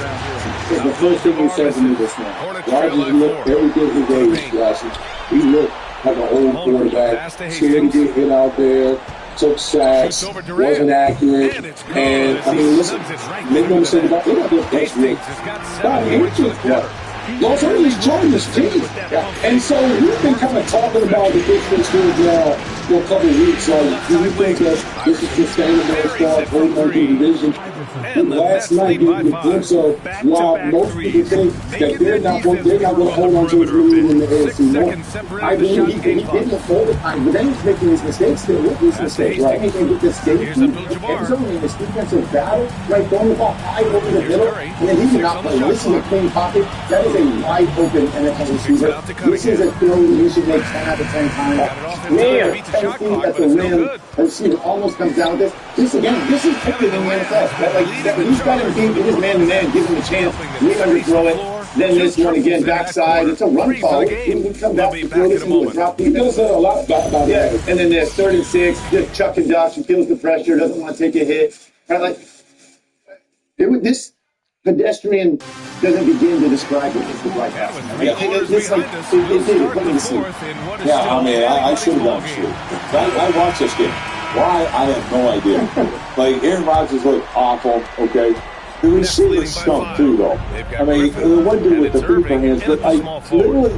Speaker 12: The first thing you said to me this morning, Rodgers looked very good today, Lassie. He looked like an old quarterback, scared to get hit out there, took sacks, wasn't accurate, and I mean, listen, make no mistake about it, they're not their best week. God, Los Angeles Chargers team. And so we've been kind of talking about the defense here now for a couple of weeks. So do you think that this is sustainable as far as holding on to the division? And last night gave you a glimpse of why most people think that they're not going to hold on to his lead in the AFC North. I believe he didn't hold it, but then he's making his mistakes still with these mistakes, right? He can get this safety end zone in this defensive battle, right? Throwing the ball high over the middle, and then he did not play. This is a clean pocket. That is a wide open NFL receiver. This is a throw you should make 10 out of 10 times. Rare. 10 feet at the rim. The receiver almost comes down with this. This is typical in the NFL. He's got him deep in his man-to-man, give him a chance. We underthrow it. Then this one again, backside. It's a run call. He comes out to throw this into a drop. He does that a lot about it. And then there's 3rd and 6, just chuck and Josh and feels the pressure, doesn't want to take a hit. Kind of like, this pedestrian doesn't begin to describe what this was like.
Speaker 14: Yeah, I mean, I should have done shit. I watched this game. Why? I have no idea. Like, Aaron Rodgers looked awful, okay? The receivers stunk too, though. I mean, the one dude with the paper hands, but literally,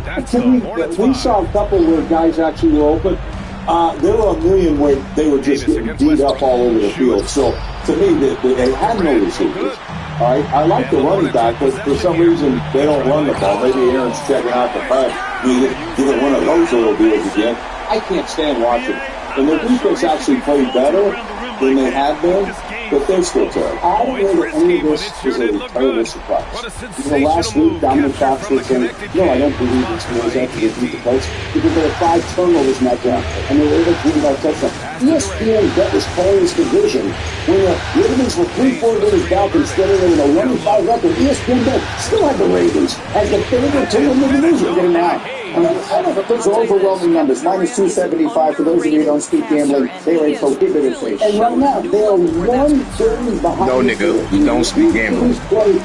Speaker 14: we saw a couple where guys actually were open. There were a million where they were just getting beat up all over the field. So, to me, they had no receivers. All right, I like the running back, but for some reason, they don't run the ball. Maybe Aaron's checking out the pass. You get one of those little deals again. I can't stand watching. And their defense actually played better than they had been, but they're still terrible. I don't know that any of this is a terrible surprise. Last week, Dominic Fox was saying, no, I don't believe this was actually beat the coach because there were 5 turnovers in that game, and they were able to beat by touchdown. ESPN bet was calling this division when the Ravens were 3-4 games back and still in a 1-5 record. ESPN bet still had the Ravens as the favorite team in the division getting out. Those are overwhelming numbers. -275 for those of you who don't speak gambling. They are a prohibitive rate. And right now, they are 1-30 behind.
Speaker 6: No, nigga, don't speak gambling.
Speaker 12: 3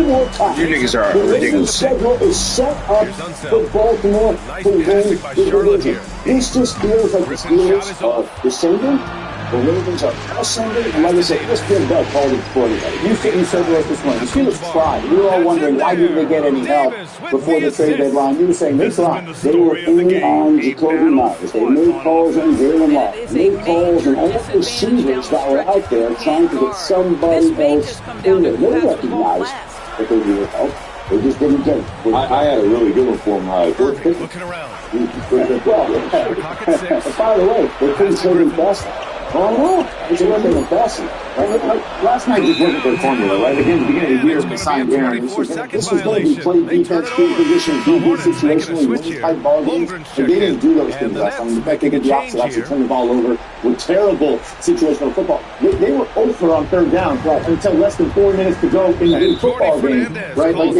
Speaker 12: more times.
Speaker 6: You niggas are
Speaker 12: the
Speaker 6: ridiculous.
Speaker 12: schedule is set up for Baltimore to win the division. This just feels like the Steelers are descending. The Ravens are ascending. And like I said, this been Doug called it for everybody. You said to us this morning, the Steelers tried. We were all wondering, why didn't they get any help before the trade deadline? You were saying they tried. They were in on Jacoby Myers. They made calls on Jalen Lott. They made calls on all the receivers that were out there trying to get somebody else in there. They recognized that they needed help. They just didn't get it.
Speaker 14: I had a really good one for him.
Speaker 8: Looking around.
Speaker 12: Well, by the way, they couldn't trade him fast. Oh, no. It's a little bit faster. Last night was wasn't their formula, right? Again, at the beginning of the year, they signed Aaron. This was going to be play defense, field position, defense situationally, win tight ball games. And they didn't do those things last time. In fact, they did the opposite, actually turn the ball over with terrible situational football. They were over on 3rd down until less than 4 minutes to go in the football game, right? Like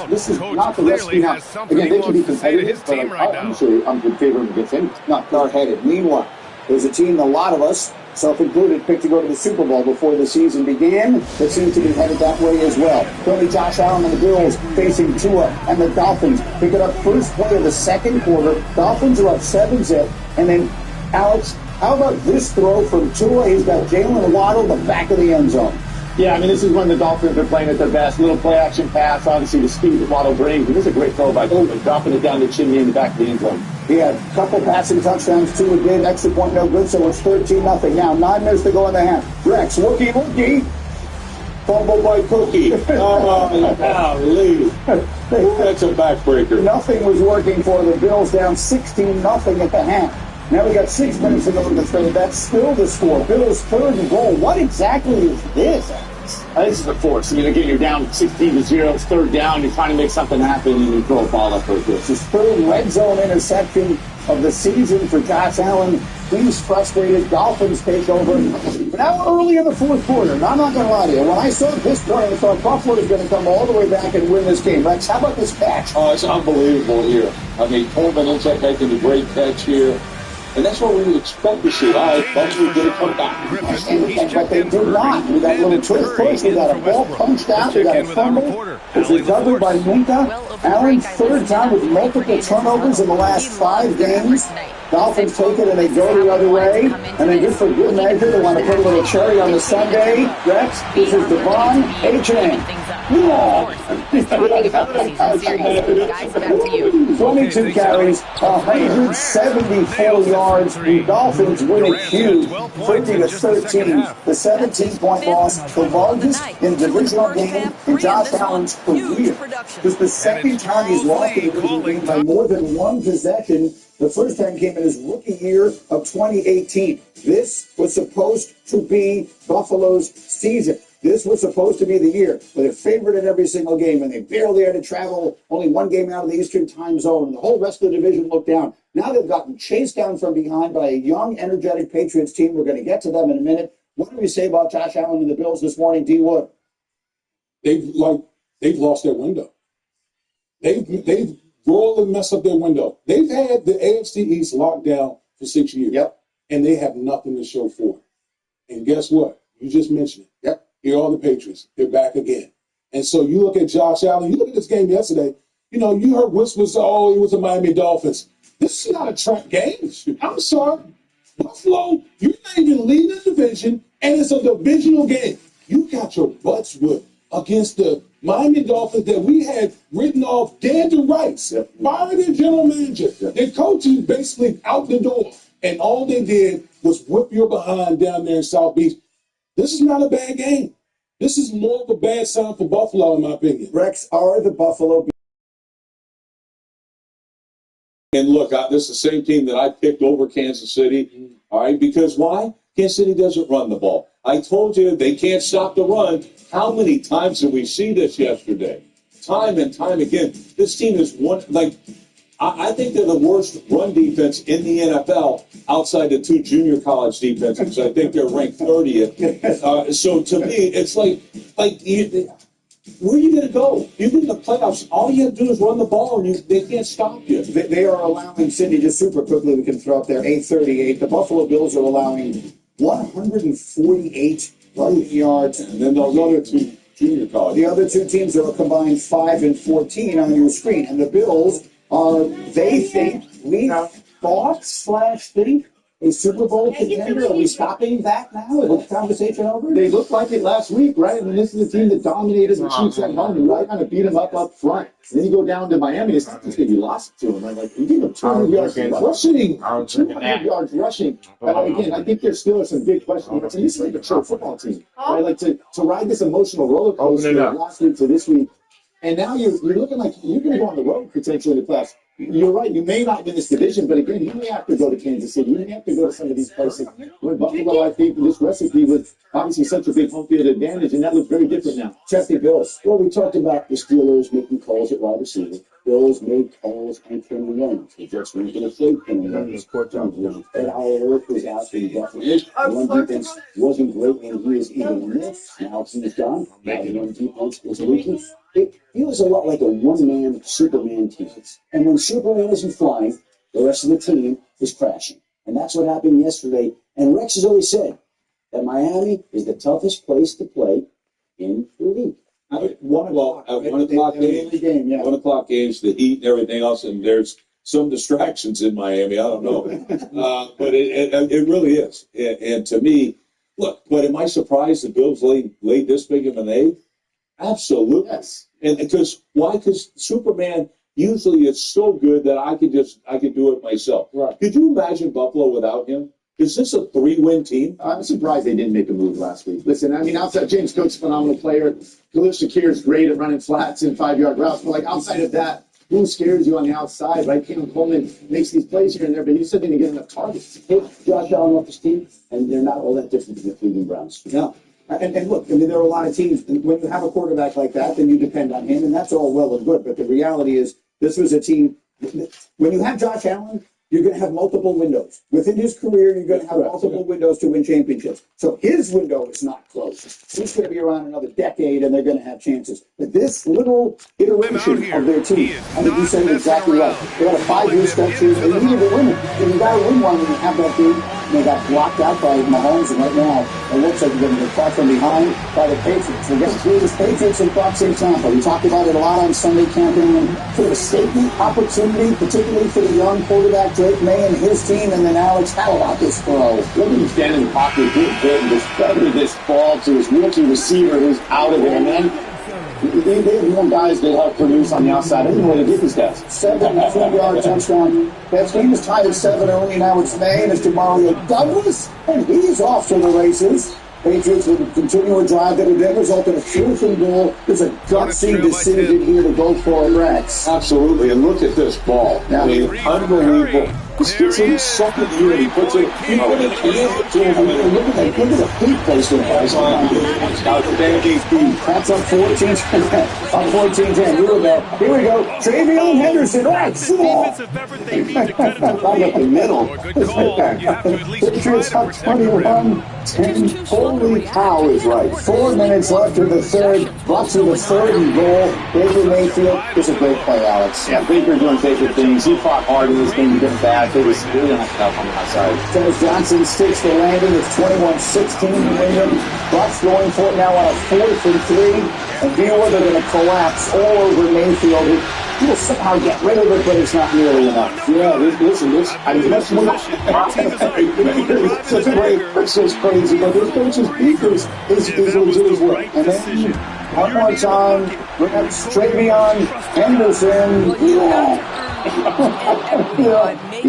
Speaker 12: this is not the recipe now. Again, they can be competitive, but I'm sure I'm in favor of them against him. Not hard-headed. Meanwhile, there's a team a lot of us, self-included, picked to go to the Super Bowl before the season began that seems to be headed that way as well. Currently, Josh Allen and the Bills facing Tua and the Dolphins. Pick it up first play of the second quarter. Dolphins are up 7-zip. And then, Alex, how about this throw from Tua? He's got Jalen Waddle the back of the end zone. Yeah, I mean, this is when the Dolphins are playing at their best. Little play-action pass, obviously the speed that Waddle brings. But this is a great throw by Tua, dropping it down the chimney in the back of the end zone. He had a couple passing touchdowns, Tua did. Extra point, no good, so it's 13-0. Now, 9 minutes to go in the half. Rex, looky. Fumble by Cookie.
Speaker 14: Golly. That's a backbreaker.
Speaker 12: Nothing was working for the Bills, down 16-0 at the half. Now we got 6 minutes to go in the third. That's still the score. Bills 3rd and goal. What exactly is this? This is a force. I mean, again, you're down 16-0. It's 3rd down. You're trying to make something happen, and you throw a ball up like this. His 3rd red zone interception
Speaker 2: of the season for Josh Allen. He's frustrated. Dolphins take over. But now we're early in the fourth quarter, and I'm not going to lie to you. When I saw this play, I thought Buffalo was going to come all the way back and win this game. Rex, how about this catch?
Speaker 14: Oh, it's unbelievable here. I mean, Coleman looks like making a great catch here. And that's what we expect to see. All right, Buffalo's going to come back.
Speaker 2: But they did not. With that little twist push, they got a ball punched out, they got a fumble. It's recovered by Minka. Allen, third time with multiple turnovers in the last 5 games. Dolphins take it and they go the other way. And then just for good measure, they want to put a little cherry on the Sunday. Rex, this is Devon H&M. 22 carries, 174 yards. The Dolphins win it huge, 50-13. The 17-point loss, the largest in divisional game in Josh Allen's career. This is the second time he's lost a divisional game by more than one possession. The first time came in his rookie year of 2018. This was supposed to be Buffalo's season. This was supposed to be the year where they're favored in every single game, and they barely had to travel only one game out of the Eastern time zone, and the whole rest of the division looked down. Now they've gotten chased down from behind by a young, energetic Patriots team. We're going to get to them in a minute. What do we say about Josh Allen and the Bills this morning, D. Wood?
Speaker 14: They've lost their window. They've rolled and messed up their window. They've had the AFC East locked down for 6 years.
Speaker 2: Yep.
Speaker 14: And they have nothing to show for it. And guess what? You just mentioned it.
Speaker 2: Yep.
Speaker 14: Here are the Patriots. They're back again. And so you look at Josh Allen, you look at this game yesterday, you heard whispers, oh, he was a Miami Dolphins. This is not a trap game. I'm sorry. Buffalo, you're not even leading the division, and it's a divisional game. You got your butts whipped against the Miami Dolphins that we had written off dead to rights.
Speaker 2: Yep.
Speaker 14: Fired their general manager. Yep. Their coach is basically out the door. And all they did was whip your behind down there in South Beach. This is not a bad game. This is more of a bad sign for Buffalo, in my opinion.
Speaker 2: Rex, are the Buffalo...
Speaker 14: And look, this is the same team that I picked over Kansas City. All right, because why? Kansas City doesn't run the ball. I told you they can't stop the run. How many times did we see this yesterday? Time and time again. This team is I think they're the worst run defense in the NFL outside the 2 junior college defenses. I think they're ranked 30th. So to me, it's where are you going to go? You get in the playoffs, all you have to do is run the ball, and they can't stop you.
Speaker 2: They are allowing, Cindy, just super quickly, we can throw up there, 838. The Buffalo Bills are allowing 148 running yards.
Speaker 14: And then those other 2 junior college.
Speaker 2: The other 2 teams are a combined 5 and 14 on your screen. And the Bills they think, think a Super Bowl contender. Are we stopping that now? Is the conversation over?
Speaker 12: They looked like it last week, right? I mean, this is a team that dominated the Chiefs at home and really kind of beat them up front. And then you go down to Miami, it's not just going to be lost to them. Like, you give them 200 yards rushing. 200 yards rushing. Again, I think there still are some big questions. And this is like a true football team, right? Like, to ride this emotional roller coaster last week to this week. And now you're looking like you're going to go on the road potentially in the playoffs. You're right. You may not win this division, but again, you may have to go to Kansas City. You may have to go to some of these places. With Buffalo, I think this recipe was obviously such a big home field advantage, and that looks very different now.
Speaker 2: Chesty Bills.
Speaker 12: Well, we talked about the Steelers making calls at wide receiver. Bills made calls entering the end. The Jets weren't going to play Kenny Rogers. Ed Howard was out in definitely. Run defense wasn't great when he was even in this. Now he's gone. Now the run defense is leaking. It feels a lot like a one-man Superman team. And when Superman isn't flying, the rest of the team is crashing. And that's what happened yesterday. And Rex has always said that Miami is the toughest place to play in the league.
Speaker 14: At 1 o'clock game, 1 o'clock games, the heat and everything else, and there's some distractions in Miami. I don't know. But it really is. And to me, look, but am I surprised the Bills laid this big of an egg? Absolutely.
Speaker 2: Yes.
Speaker 14: And because why? Because Superman usually is so good that I could do it myself.
Speaker 2: Right.
Speaker 14: Could you imagine Buffalo without him? Is this a 3-win team?
Speaker 12: I'm surprised they didn't make a move last week. Listen, I mean, outside James Cook's a phenomenal player. Khalil Shakir is great at running flats and 5-yard routes. But outside of that, who scares you on the outside, right? Cam Coleman makes these plays here and there, but you said they didn't get enough targets.
Speaker 2: Take Josh Allen off his team, and they're not all that different from the Cleveland Browns. No. And look, I mean, there are a lot of teams. When you have a quarterback like that, then you depend on him, and that's all well and good. But the reality is, this was a team. When you have Josh Allen,
Speaker 12: you're going to have multiple windows. Within his career, you're going to have multiple windows to win championships. So his window is not closed. He's going to be around another decade, and they're going to have chances. But this little iteration of their team, I think you said it exactly right. They got a 5-year stretch here. They needed to win it. And you got to win one when you have that team. And they got blocked out by Mahomes, and right now it looks like they're going to get caught from behind by the Patriots. They're getting through the Patriots and Bucs in Tampa. We talked about it a lot on Sunday camping, and sort of a statement opportunity, particularly for the young quarterback Drake May and his team. And then Alex, how about this throw?
Speaker 11: Look at him standing in the pocket, getting this ball to his rookie receiver who's out of there, man. They have more guys that help produce on the outside. I don't know what to do these guys.
Speaker 12: 72-yard touchdown. That game is tied at 7 early. Now it's May and it's Demario Douglas, and he's off to the races. Patriots will continue a drive that will then result in a 4th and goal. There's a gutsy decision here to go for it, Rex.
Speaker 14: Absolutely, and look at this ball. I mean, unbelievable. This kid's in his second year. He puts it, he put it to him. Look at the feet placement, guys.
Speaker 12: That's up 14. Up 14-10. Here we go. Travion Henderson. Right. Right up the middle. Patriots up 21-10. Holy cow is right. 4 minutes left in the third. Bucs in the 3rd and goal. Baker Mayfield. It's a great play, Alex.
Speaker 11: Yeah, Baker doing Baker things. He fought hard in this game. He did bad. They was really knocked out on the outside.
Speaker 12: Dennis Johnson sticks the landing. It's 21-16 New England. Bucs going for it now on a 4th and 3. And Bueller, they're going to collapse all over Mayfield. He will somehow get rid of it, but it's not nearly enough.
Speaker 14: Yeah, listen, this is so crazy, but this coach's defense is legit as well.
Speaker 12: And then one more time, Rex Travion Henderson. He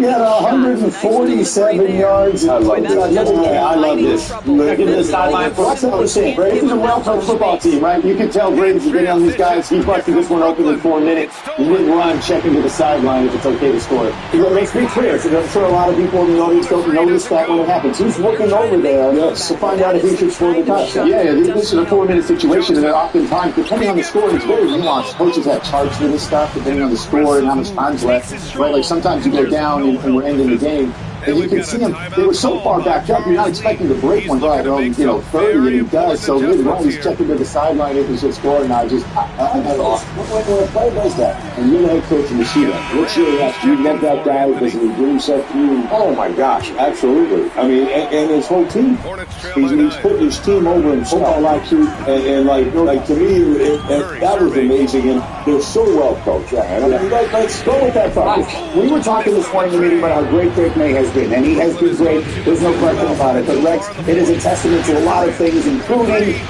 Speaker 12: had 147 yards.
Speaker 11: I love this. Look at this sideline. That's what I'm saying. This is a well-coached football team, right? You can tell Brady's been on these guys. He busted this one open in 4 minutes. He didn't run, check into the sideline if it's okay to score it. Let's be clear. So I'm sure a lot of people in the audience don't notice that when it happens. He's looking over there to find out if he should score the touchdown. Yeah, this is a 4-minute situation, and oftentimes, depending on the score, it's very nuanced. Coaches have charts for this stuff, depending on the score and how much time's left. Right, like sometimes you go down and we're ending the game. And you can see them, they were so far back up, you're not expecting to break one right on, 30, and he does. So really, always checking to the sideline if he should score, and I when a player does that, and you're the head coach and you see that, what's your reaction? You get that guy, does he do himself to you?
Speaker 14: Oh my gosh, absolutely. I mean, and his whole team, he's putting his team over in football IQ, and like to me, that was amazing, and they're so well coached. Right? I mean, let's go with that thought.
Speaker 12: We were talking this morning in the meeting about how great Drake May has been, and he has been great. There's no question about it. But Rex, it is a testament to a lot of things, including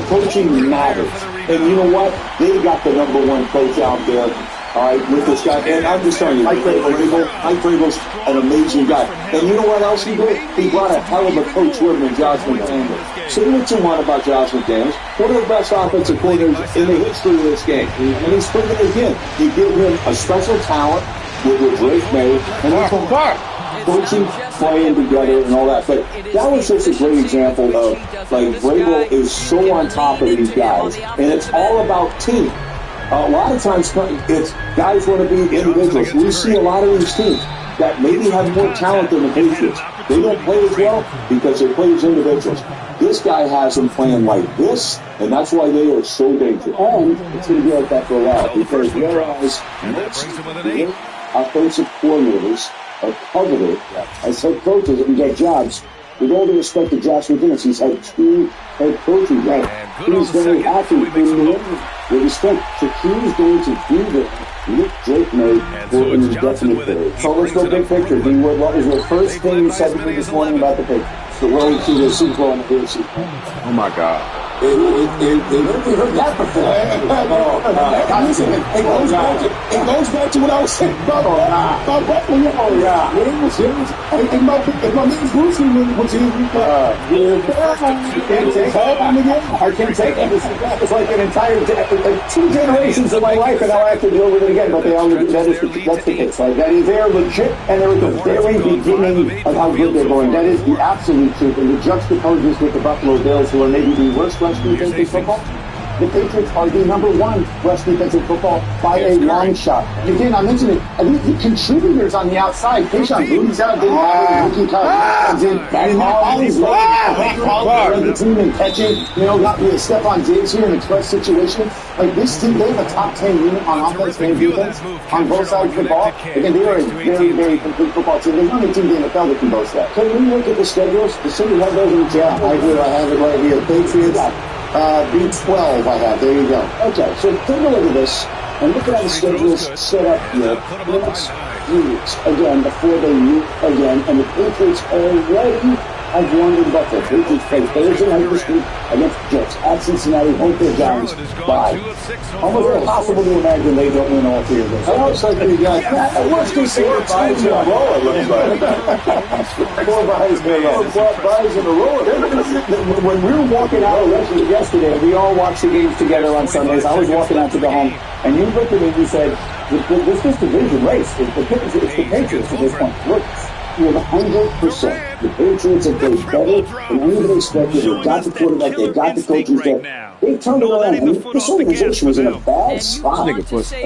Speaker 14: coaching matters. And you know what? They got the #1 coach out there. All right, with this guy, and I'm just telling you, Mike Vrabel's an amazing guy. And you know what else he did? He brought a hell of a coach with him in Josh McDaniels. Say what you want about Josh McDaniels, one of the best offensive coordinators in the history of this game. And he's proving it again. He gave him a special talent with Drake May, and that's one part. Coaching, playing together, and all that. But that was just a great example of, like, Vrabel is so on top of these guys, and it's all about team. A lot of times, it's guys want to be individuals. We see a lot of these teams that maybe have more talent than the Patriots. They don't play as well because they play as individuals. This guy has them playing like this, and that's why they are so dangerous.
Speaker 12: And it's going to be like that for a while, because whereas most offensive coordinators are coveted as head coaches and get jobs, with all the respect to Josh McDaniels, he's had 2 head coaching jobs. He's very happy in the end. With respect to he's going to do that with Drake May for an indefinite period. So let's go big picture. What was the first thing you said to me this morning about the Patriots? The road to the Super Bowl and the AFC.
Speaker 6: Oh my God.
Speaker 12: We heard that before. It goes back to what I was saying about Buffalo. If my man's Bruce was here, I can't take it. It's like an entire 2 generations of my life, and now I have to deal with it again. But that's the case. Like, that is, they're legit, and they're at the very beginning of how good they're going. That is the absolute truth. And the juxtapose this with the Buffalo Bills, who are maybe the worst rush defense in football. The Patriots are the #1 rush defense in football by a long shot. And again, I mentioned it. The contributors on the outside, Keyshawn Booty's out, Dave Howard, Ricky comes in, and all these the team and catching, got with Stephon Diggs here in a clutch situation. Like this team, they have a top 10 unit on offense and defense on both sides of the ball. Again, they are a very, very complete football team. There's only team in the NFL that can boast that.
Speaker 11: Can we look at the schedules? The city have those in the chat.
Speaker 12: I do. I have it right here. Patriots, B12 I have. There you go.
Speaker 11: Okay, so take a look at this and look at how the schedule's set up here. The next few weeks, again, before they meet again, and the Patriots already have won in Buffalo. Patriots play Thursday night this week against the Jets at Cincinnati, home field Giants by. Almost impossible to imagine they don't win all 3 of those.
Speaker 12: I always like you guys.
Speaker 11: Worst case scenario,
Speaker 12: 4 buys in a row, it looks like. 4 buys in a row. 4 buys in a row.
Speaker 11: When we were walking out of Washington yesterday, we all watch the games together on Sundays. I was walking out to go home, and you looked at me and you said, this division race, it's the Patriots at this point. Look, with 100%. The Patriots have played better than anybody expected. They've got the quarterback, they've got the coaches there. They turned it around. And this organization was in a bad spot a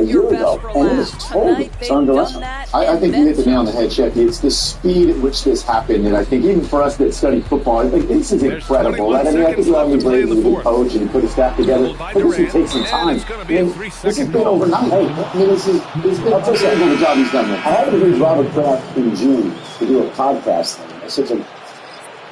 Speaker 11: year ago, and it has totally turned around.
Speaker 2: I think you hit the nail on the head, Shecky. It's the speed at which this happened, and I think even for us that study football, like, this is incredible. Right? I mean, I think Rodney Brady's a good coach and he put his staff together, but this will take some time. I mean, this has been overnight. I mean, it's been unbelievable the job he's done there.
Speaker 11: I had to read Robert Kraft in June to do a podcast thing. I said to him,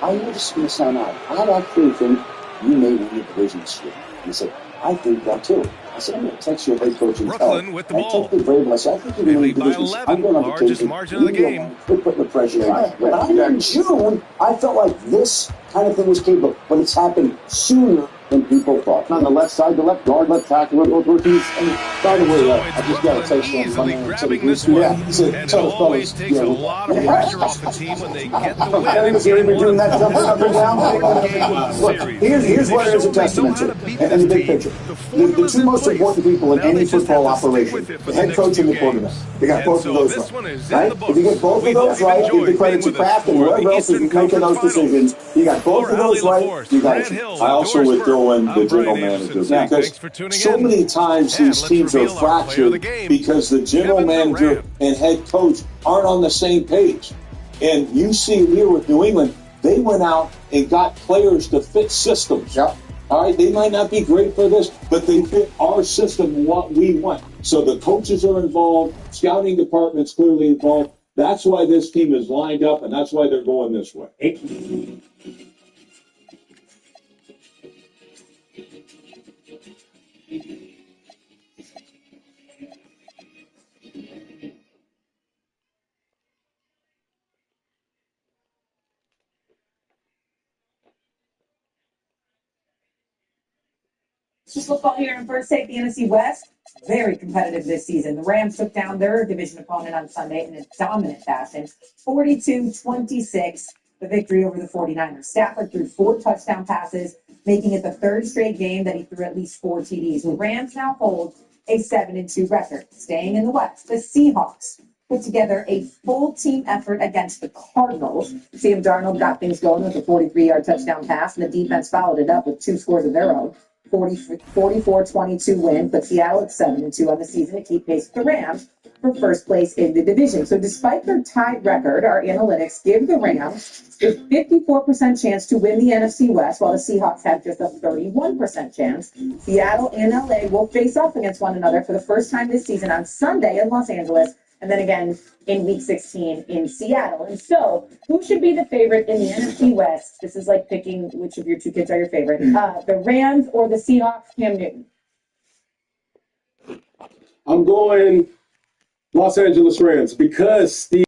Speaker 11: I know this is going to sound odd. I actually think you may win the division this year. And he said, I think that too. I said, I'm going to text your head coach and tell him. I texted Vrabel. I said, I think you're going to win the division. I'm going to take it. Quit putting the pressure on. But in June, I felt like this kind of thing was capable. But it's happened sooner than people thought.
Speaker 12: On the left side, the left guard, left tackle, both rookies. And by the way, I just got a text from Monday and said, he said, tell the fellas,
Speaker 8: takes a lot of pressure off the team when they get the win.
Speaker 12: And been doing that jumping up and down. Look, here's what it is a testament to, and the big picture. The 2 most important people in any football operation, the head coach and the quarterback. They got both of those right. Right? If you get both of those right, give the credit to Kraft and whoever else is making those decisions. You got both of those right, you got it.
Speaker 14: I also would throw in the general manager, because so many times these teams are fractured because the general manager and head coach aren't on the same page. And you see here with New England, they went out and got players to fit systems.
Speaker 12: Yep.
Speaker 14: All right, they might not be great for this, but they fit our system and what we want. So the coaches are involved, scouting department's clearly involved. That's why this team is lined up, and that's why they're going this way.
Speaker 15: Just football here in first take, the NFC West. Very competitive this season. The Rams took down their division opponent on Sunday in a dominant fashion, 42-26, the victory over the 49ers. Stafford threw 4 touchdown passes, making it the 3rd straight game that he threw at least 4 TDs. The Rams now hold a 7-2 record. Staying in the West, the Seahawks put together a full team effort against the Cardinals. Sam Darnold got things going with a 43-yard touchdown pass, and the defense followed it up with 2 scores of their own. 44-22 win, but Seattle at 7-2 on the season to keep pace with the Rams for first place in the division. So despite their tied record, our analytics give the Rams a 54% chance to win the NFC West, while the Seahawks have just a 31% chance. Seattle and LA will face off against one another for the first time this season on Sunday in Los Angeles, and then again in Week 16 in Seattle. And so, who should be the favorite in the NFC West? This is like picking which of your 2 kids are your favorite. The Rams or the Seahawks, Cam Newton?
Speaker 14: I'm going Los Angeles Rams because the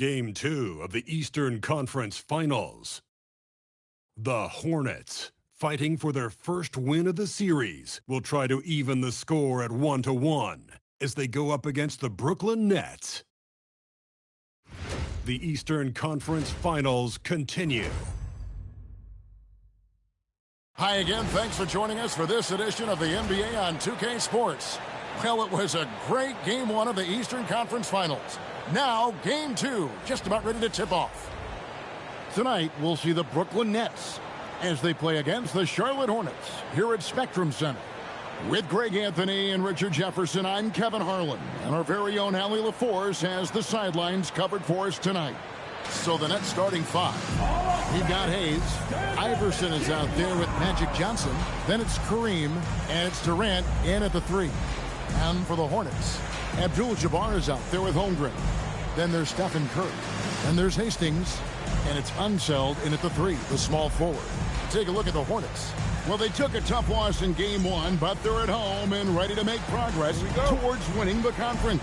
Speaker 13: Game 2 of the Eastern Conference Finals. The Hornets, fighting for their first win of the series, will try to even the score at 1-1 as they go up against the Brooklyn Nets. The Eastern Conference Finals continue.
Speaker 16: Hi again. Thanks for joining us for this edition of the NBA on 2K Sports. Well, it was a great Game 1 of the Eastern Conference Finals. Now, Game 2, just about ready to tip off. Tonight, we'll see the Brooklyn Nets as they play against the Charlotte Hornets here at Spectrum Center. With Greg Anthony and Richard Jefferson, I'm Kevin Harlan, and our very own Allie LaForce has the sidelines covered for us tonight. So the Nets starting 5. We've got Hayes. Iverson is out there with Magic Johnson. Then it's Kareem, and it's Durant in at the 3. And for the Hornets, Abdul-Jabbar is out there with Holmgren. Then there's Stephen Curry. And there's Hastings. And it's Unseld in at the 3, the small forward. Take a look at the Hornets. Well, they took a tough loss in Game 1, but they're at home and ready to make progress towards winning the conference.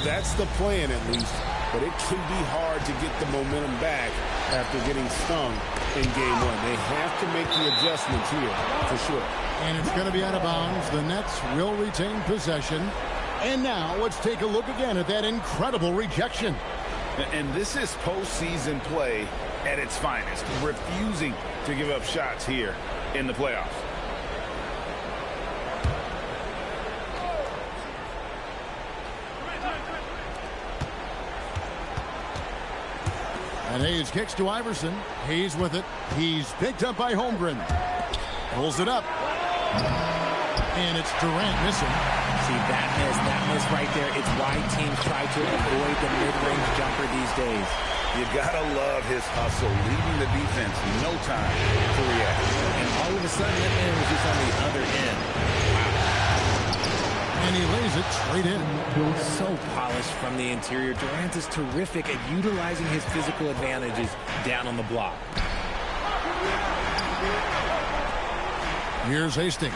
Speaker 6: That's the plan, at least. But it can be hard to get the momentum back after getting stung in Game 1. They have to make the adjustments here, for sure.
Speaker 16: And it's going to be out of bounds. The Nets will retain possession. And now let's take a look again at that incredible rejection.
Speaker 9: And this is postseason play at its finest, refusing to give up shots here in the playoffs.
Speaker 16: And Hayes kicks to Iverson. Hayes with it. He's picked up by Holmgren. Pulls it up. And it's Durant missing.
Speaker 17: See, that miss right there. It's why teams try to avoid the mid-range jumper these days.
Speaker 9: You gotta love his hustle, leaving the defense no time to react.
Speaker 17: And all of a sudden, that man was just on the other end.
Speaker 16: And he lays it straight in.
Speaker 17: So polished from the interior. Durant is terrific at utilizing his physical advantages down on the block.
Speaker 16: Here's Hastings.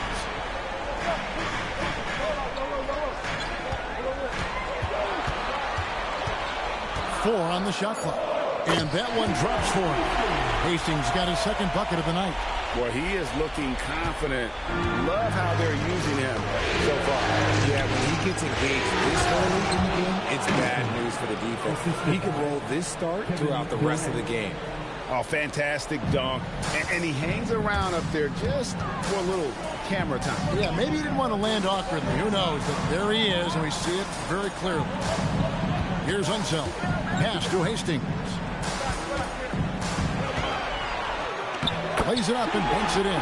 Speaker 16: Four on the shot clock. And that one drops for him. Hastings got his second bucket of the night.
Speaker 6: Well, he is looking confident. Love how they're using him so far.
Speaker 17: Yeah, when he gets engaged this early in the game, it's bad news for the defense. He can roll this start throughout the rest of the game.
Speaker 9: Oh, fantastic dunk. And he hangs around up there just for a little camera time.
Speaker 16: Yeah, maybe he didn't want to land awkwardly. Who knows? But there he is, and we see it very clearly. Here's Unseld. Pass to Hastings. Plays it up and banks it in.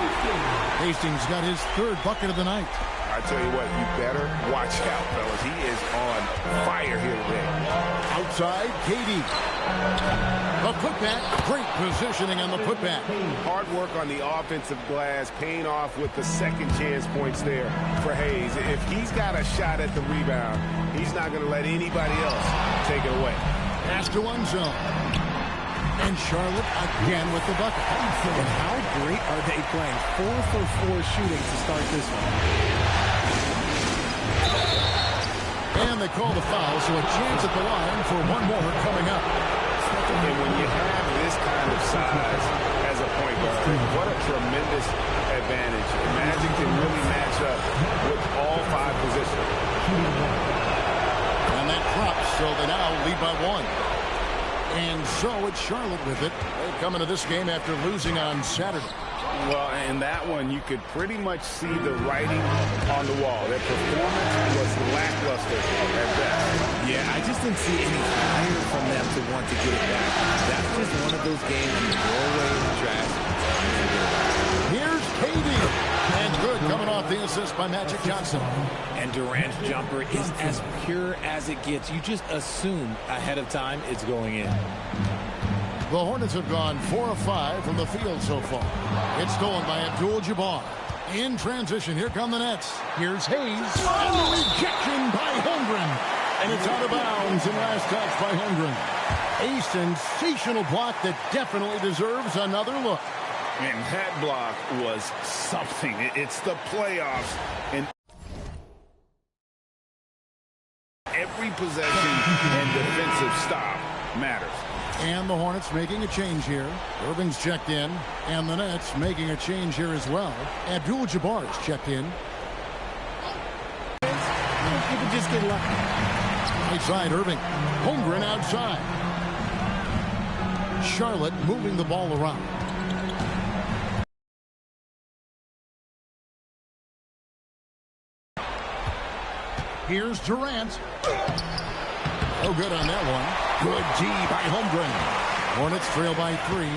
Speaker 16: Hastings got his third bucket of the night.
Speaker 9: I tell you what, you better watch out, fellas. He is on fire here today.
Speaker 16: Outside, KD. The putback. Great positioning on the putback.
Speaker 6: Hard work on the offensive glass, paying off with the second chance points there for Hayes. If he's got a shot at the rebound, he's not going to let anybody else take it away.
Speaker 16: Pass to one zone. And Charlotte again with the bucket.
Speaker 17: And how great are they playing? 4 for 4 shooting to start this one.
Speaker 16: And they call the foul, so a chance at the line for one more coming up.
Speaker 6: And when you have this kind of size as a point guard, what a tremendous advantage. Magic can really match up with all 5 positions.
Speaker 16: And that drops, so they now lead by 1. And so it's Charlotte with it. They come into this game after losing on Saturday.
Speaker 6: Well, in that one, you could pretty much see the writing on the wall. Their performance was lackluster at best.
Speaker 17: Yeah, I just didn't see any fire from them to want to get it back. That's just one of those games you go away in the draft.
Speaker 16: Here's KD. And good coming off the assist by Magic Johnson.
Speaker 17: And Durant's jumper is as pure as it gets. You just assume ahead of time it's going in.
Speaker 16: The Hornets have gone 4 of 5 from the field so far. It's stolen by Abdul-Jabbar. In transition, here come the Nets. Here's Hayes. And the rejection by Holmgren. And it's out of bounds and last touch by Holmgren. A sensational block that definitely deserves another look.
Speaker 9: And that block was something. It's the playoffs. And every possession and defensive stop matters.
Speaker 16: And the Hornets making a change here. Irving's checked in. And the Nets making a change here as well. Abdul-Jabbar's checked in.
Speaker 9: You can just get lucky.
Speaker 16: Right side, Irving. Holmgren outside. Charlotte moving the ball around. Here's Durant. Oh, good on that one. Good D by Holmgren. Hornets trail by 3.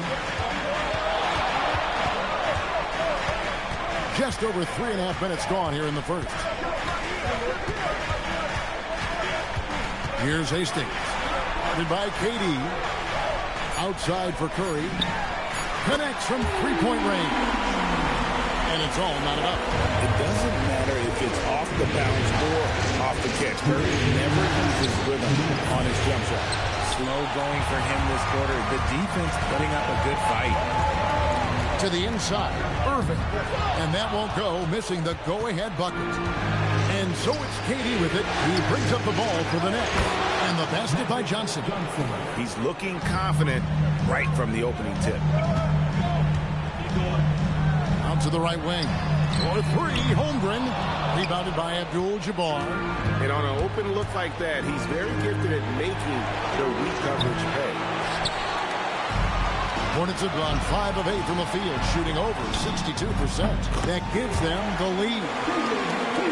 Speaker 16: Just over 3.5 minutes gone here in the first. Here's Hastings. Guarded by KD. Outside for Curry. Connects from three-point range. And it's all knotted up.
Speaker 9: It doesn't matter if it's off the bounce or off the catch. Curry never loses rhythm on his jump shot.
Speaker 17: Slow going for him this quarter. The defense putting up a good fight.
Speaker 16: To the inside, Irving. And that won't go, missing the go-ahead bucket. And so it's KD with it. He brings up the ball for the net. And the basket by Johnson.
Speaker 9: He's looking confident right from the opening tip.
Speaker 16: Out to the right wing. For 3, Holmgren. Rebounded by Abdul-Jabbar.
Speaker 6: And on an open look like that, he's very gifted at making the weak coverage pay.
Speaker 16: Hornets have gone 5 of 8 from the field, shooting over 62%. That gives them the lead.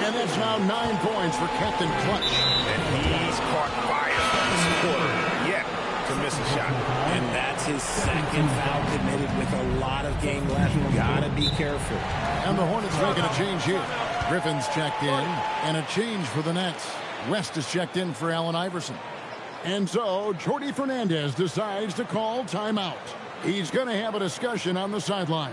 Speaker 16: And that's now 9 points for Captain Clutch.
Speaker 9: And he's caught fire this quarter, yet to miss a shot.
Speaker 17: And that's his second foul committed with a lot of game left. Gotta be careful.
Speaker 16: And the Hornets making a change here. Griffin's checked in, and a change for the Nets. West is checked in for Allen Iverson. And so, Jordi Fernandez decides to call timeout. He's going to have a discussion on the sideline.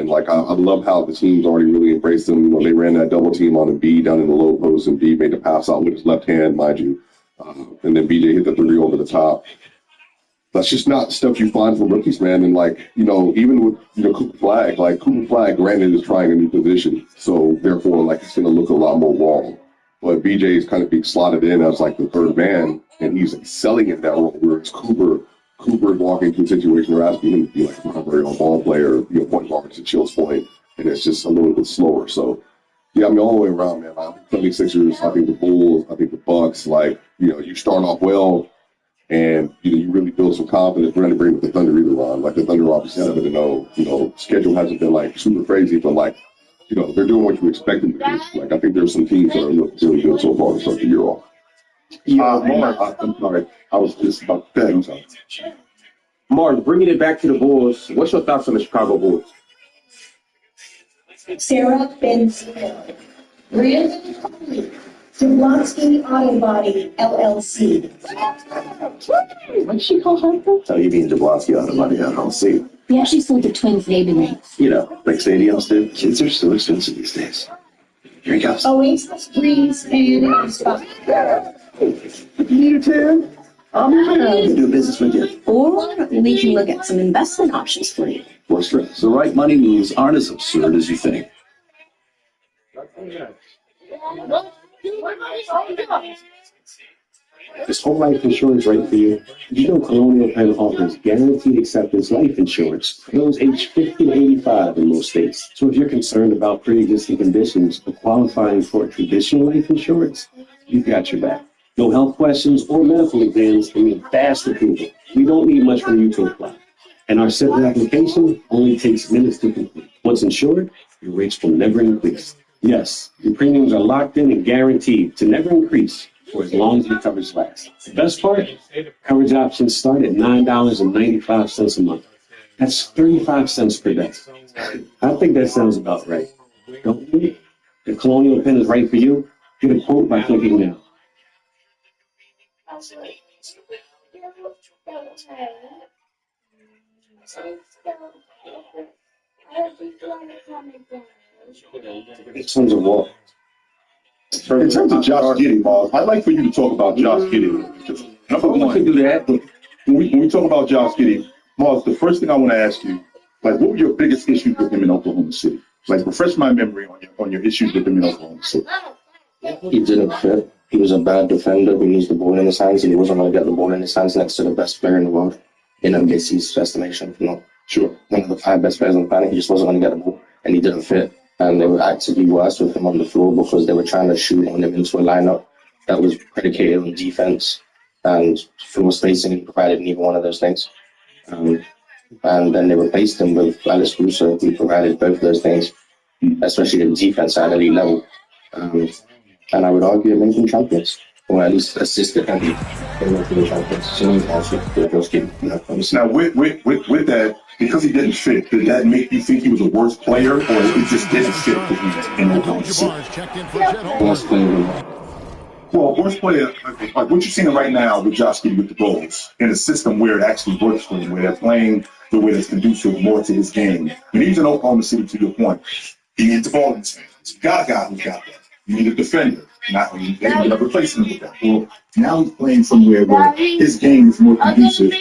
Speaker 18: And like, I love how the team's already really embraced him. You know, they ran that double team on Embiid down in the low post, and Embiid made the pass out with his left hand, mind you. And then BJ hit the three over the top. That's just not stuff you find from rookies, man. And like, you know, even with, you know, Cooper Flag, granted, is trying a new position. So therefore, like, it's going to look a lot more raw. But BJ is kind of being slotted in as like the third man, and he's excelling in that role. Whereas Cooper is walking into a situation where asking him to be like a primary ball player, you know, point guard to Chill's point, and it's just a little bit slower. So, yeah, I mean, all the way around, man. I think 76ers, I think the Bulls, I think the Bucks, like, you know, you start off well, and you know, you really build some confidence. We're not agreeing with the Thunder either, Ron. Like, the Thunder obviously 7-0. You know, schedule hasn't been like super crazy, but like, you know, they're doing what you expect them to do. Like, I think there's some teams that are looking really good so far to start the year off.
Speaker 19: Mark, I'm sorry. I was just about to I'm sorry. Mark, bringing it back to the Bulls, what's your thoughts on the Chicago Bulls?
Speaker 20: Sarah Benzino, Brandon Coley, Jablonski Auto Body, LLC.
Speaker 12: What did she call her? Oh, you mean Jablonski Auto Body, LLC.
Speaker 20: We actually sold the twins' naming rights.
Speaker 12: You know, like stadiums do. Kids are so expensive these days. Here he goes.
Speaker 20: Oasis, Breeze, and Spot.
Speaker 12: You too? I'm going to do business with you.
Speaker 20: Or we can look at some investment options for you.
Speaker 12: What's right? The right money moves aren't as absurd as you think.
Speaker 21: Is whole life insurance right for you? You know Colonial Penn offers guaranteed acceptance life insurance for those aged 50 to 85 in most states. So if you're concerned about pre-existing conditions or qualifying for traditional life insurance, you've got your back. No health questions or medical exams can mean fast approval. We don't need much from you to apply. And our simple application only takes minutes to complete. Once insured, your rates will never increase. Yes, your premiums are locked in and guaranteed to never increase for as long as your coverage lasts. The best part, coverage options start at $9.95 a month. That's 35 cents per day. I think that sounds about right. Don't you? If Colonial Penn is right for you, get a quote by clicking now.
Speaker 19: In terms of what?
Speaker 22: In terms of Josh Giddey, Mars, I'd like for you to talk about Josh Giddey. Number one,
Speaker 19: we can do that.
Speaker 22: When we talk about Josh Giddey, Mars, the first thing I want to ask you, like, what were your biggest issues with him in Oklahoma City? Like, refresh my memory on your issues with him in Oklahoma City.
Speaker 23: He didn't fit. He was a bad defender who used the ball in his hands, and he wasn't going to get the ball in his hands next to the best player in the world, in NBA's estimation. No,
Speaker 22: sure.
Speaker 23: One of the 5 best players on the planet. He just wasn't going to get the ball, and he didn't fit. And they were actively worse with him on the floor because they were trying to shoot on him into a lineup that was predicated on defense, and floor spacing he provided neither one of those things. And then they replaced him with Alice Russo, who provided both of those things, especially the defense at elite level. And I would argue it made them champions, or at least assisted them in making them champions. So
Speaker 22: now, with that, because he didn't fit, did that make you think he was a worse player, or he just didn't fit because he was in Oklahoma City?
Speaker 23: Worst player.
Speaker 22: Well, worst player, like what you're seeing right now with Josh Giddey with the Bulls, in a system where it actually works for him, where they're playing the way that's conducive more to his game. When he's in Oklahoma City, to your point, he needs the ball in his hands. You got a guy who's got that. You need a defender. Not a replacement with that. Well, now he's playing somewhere where his game is more conducive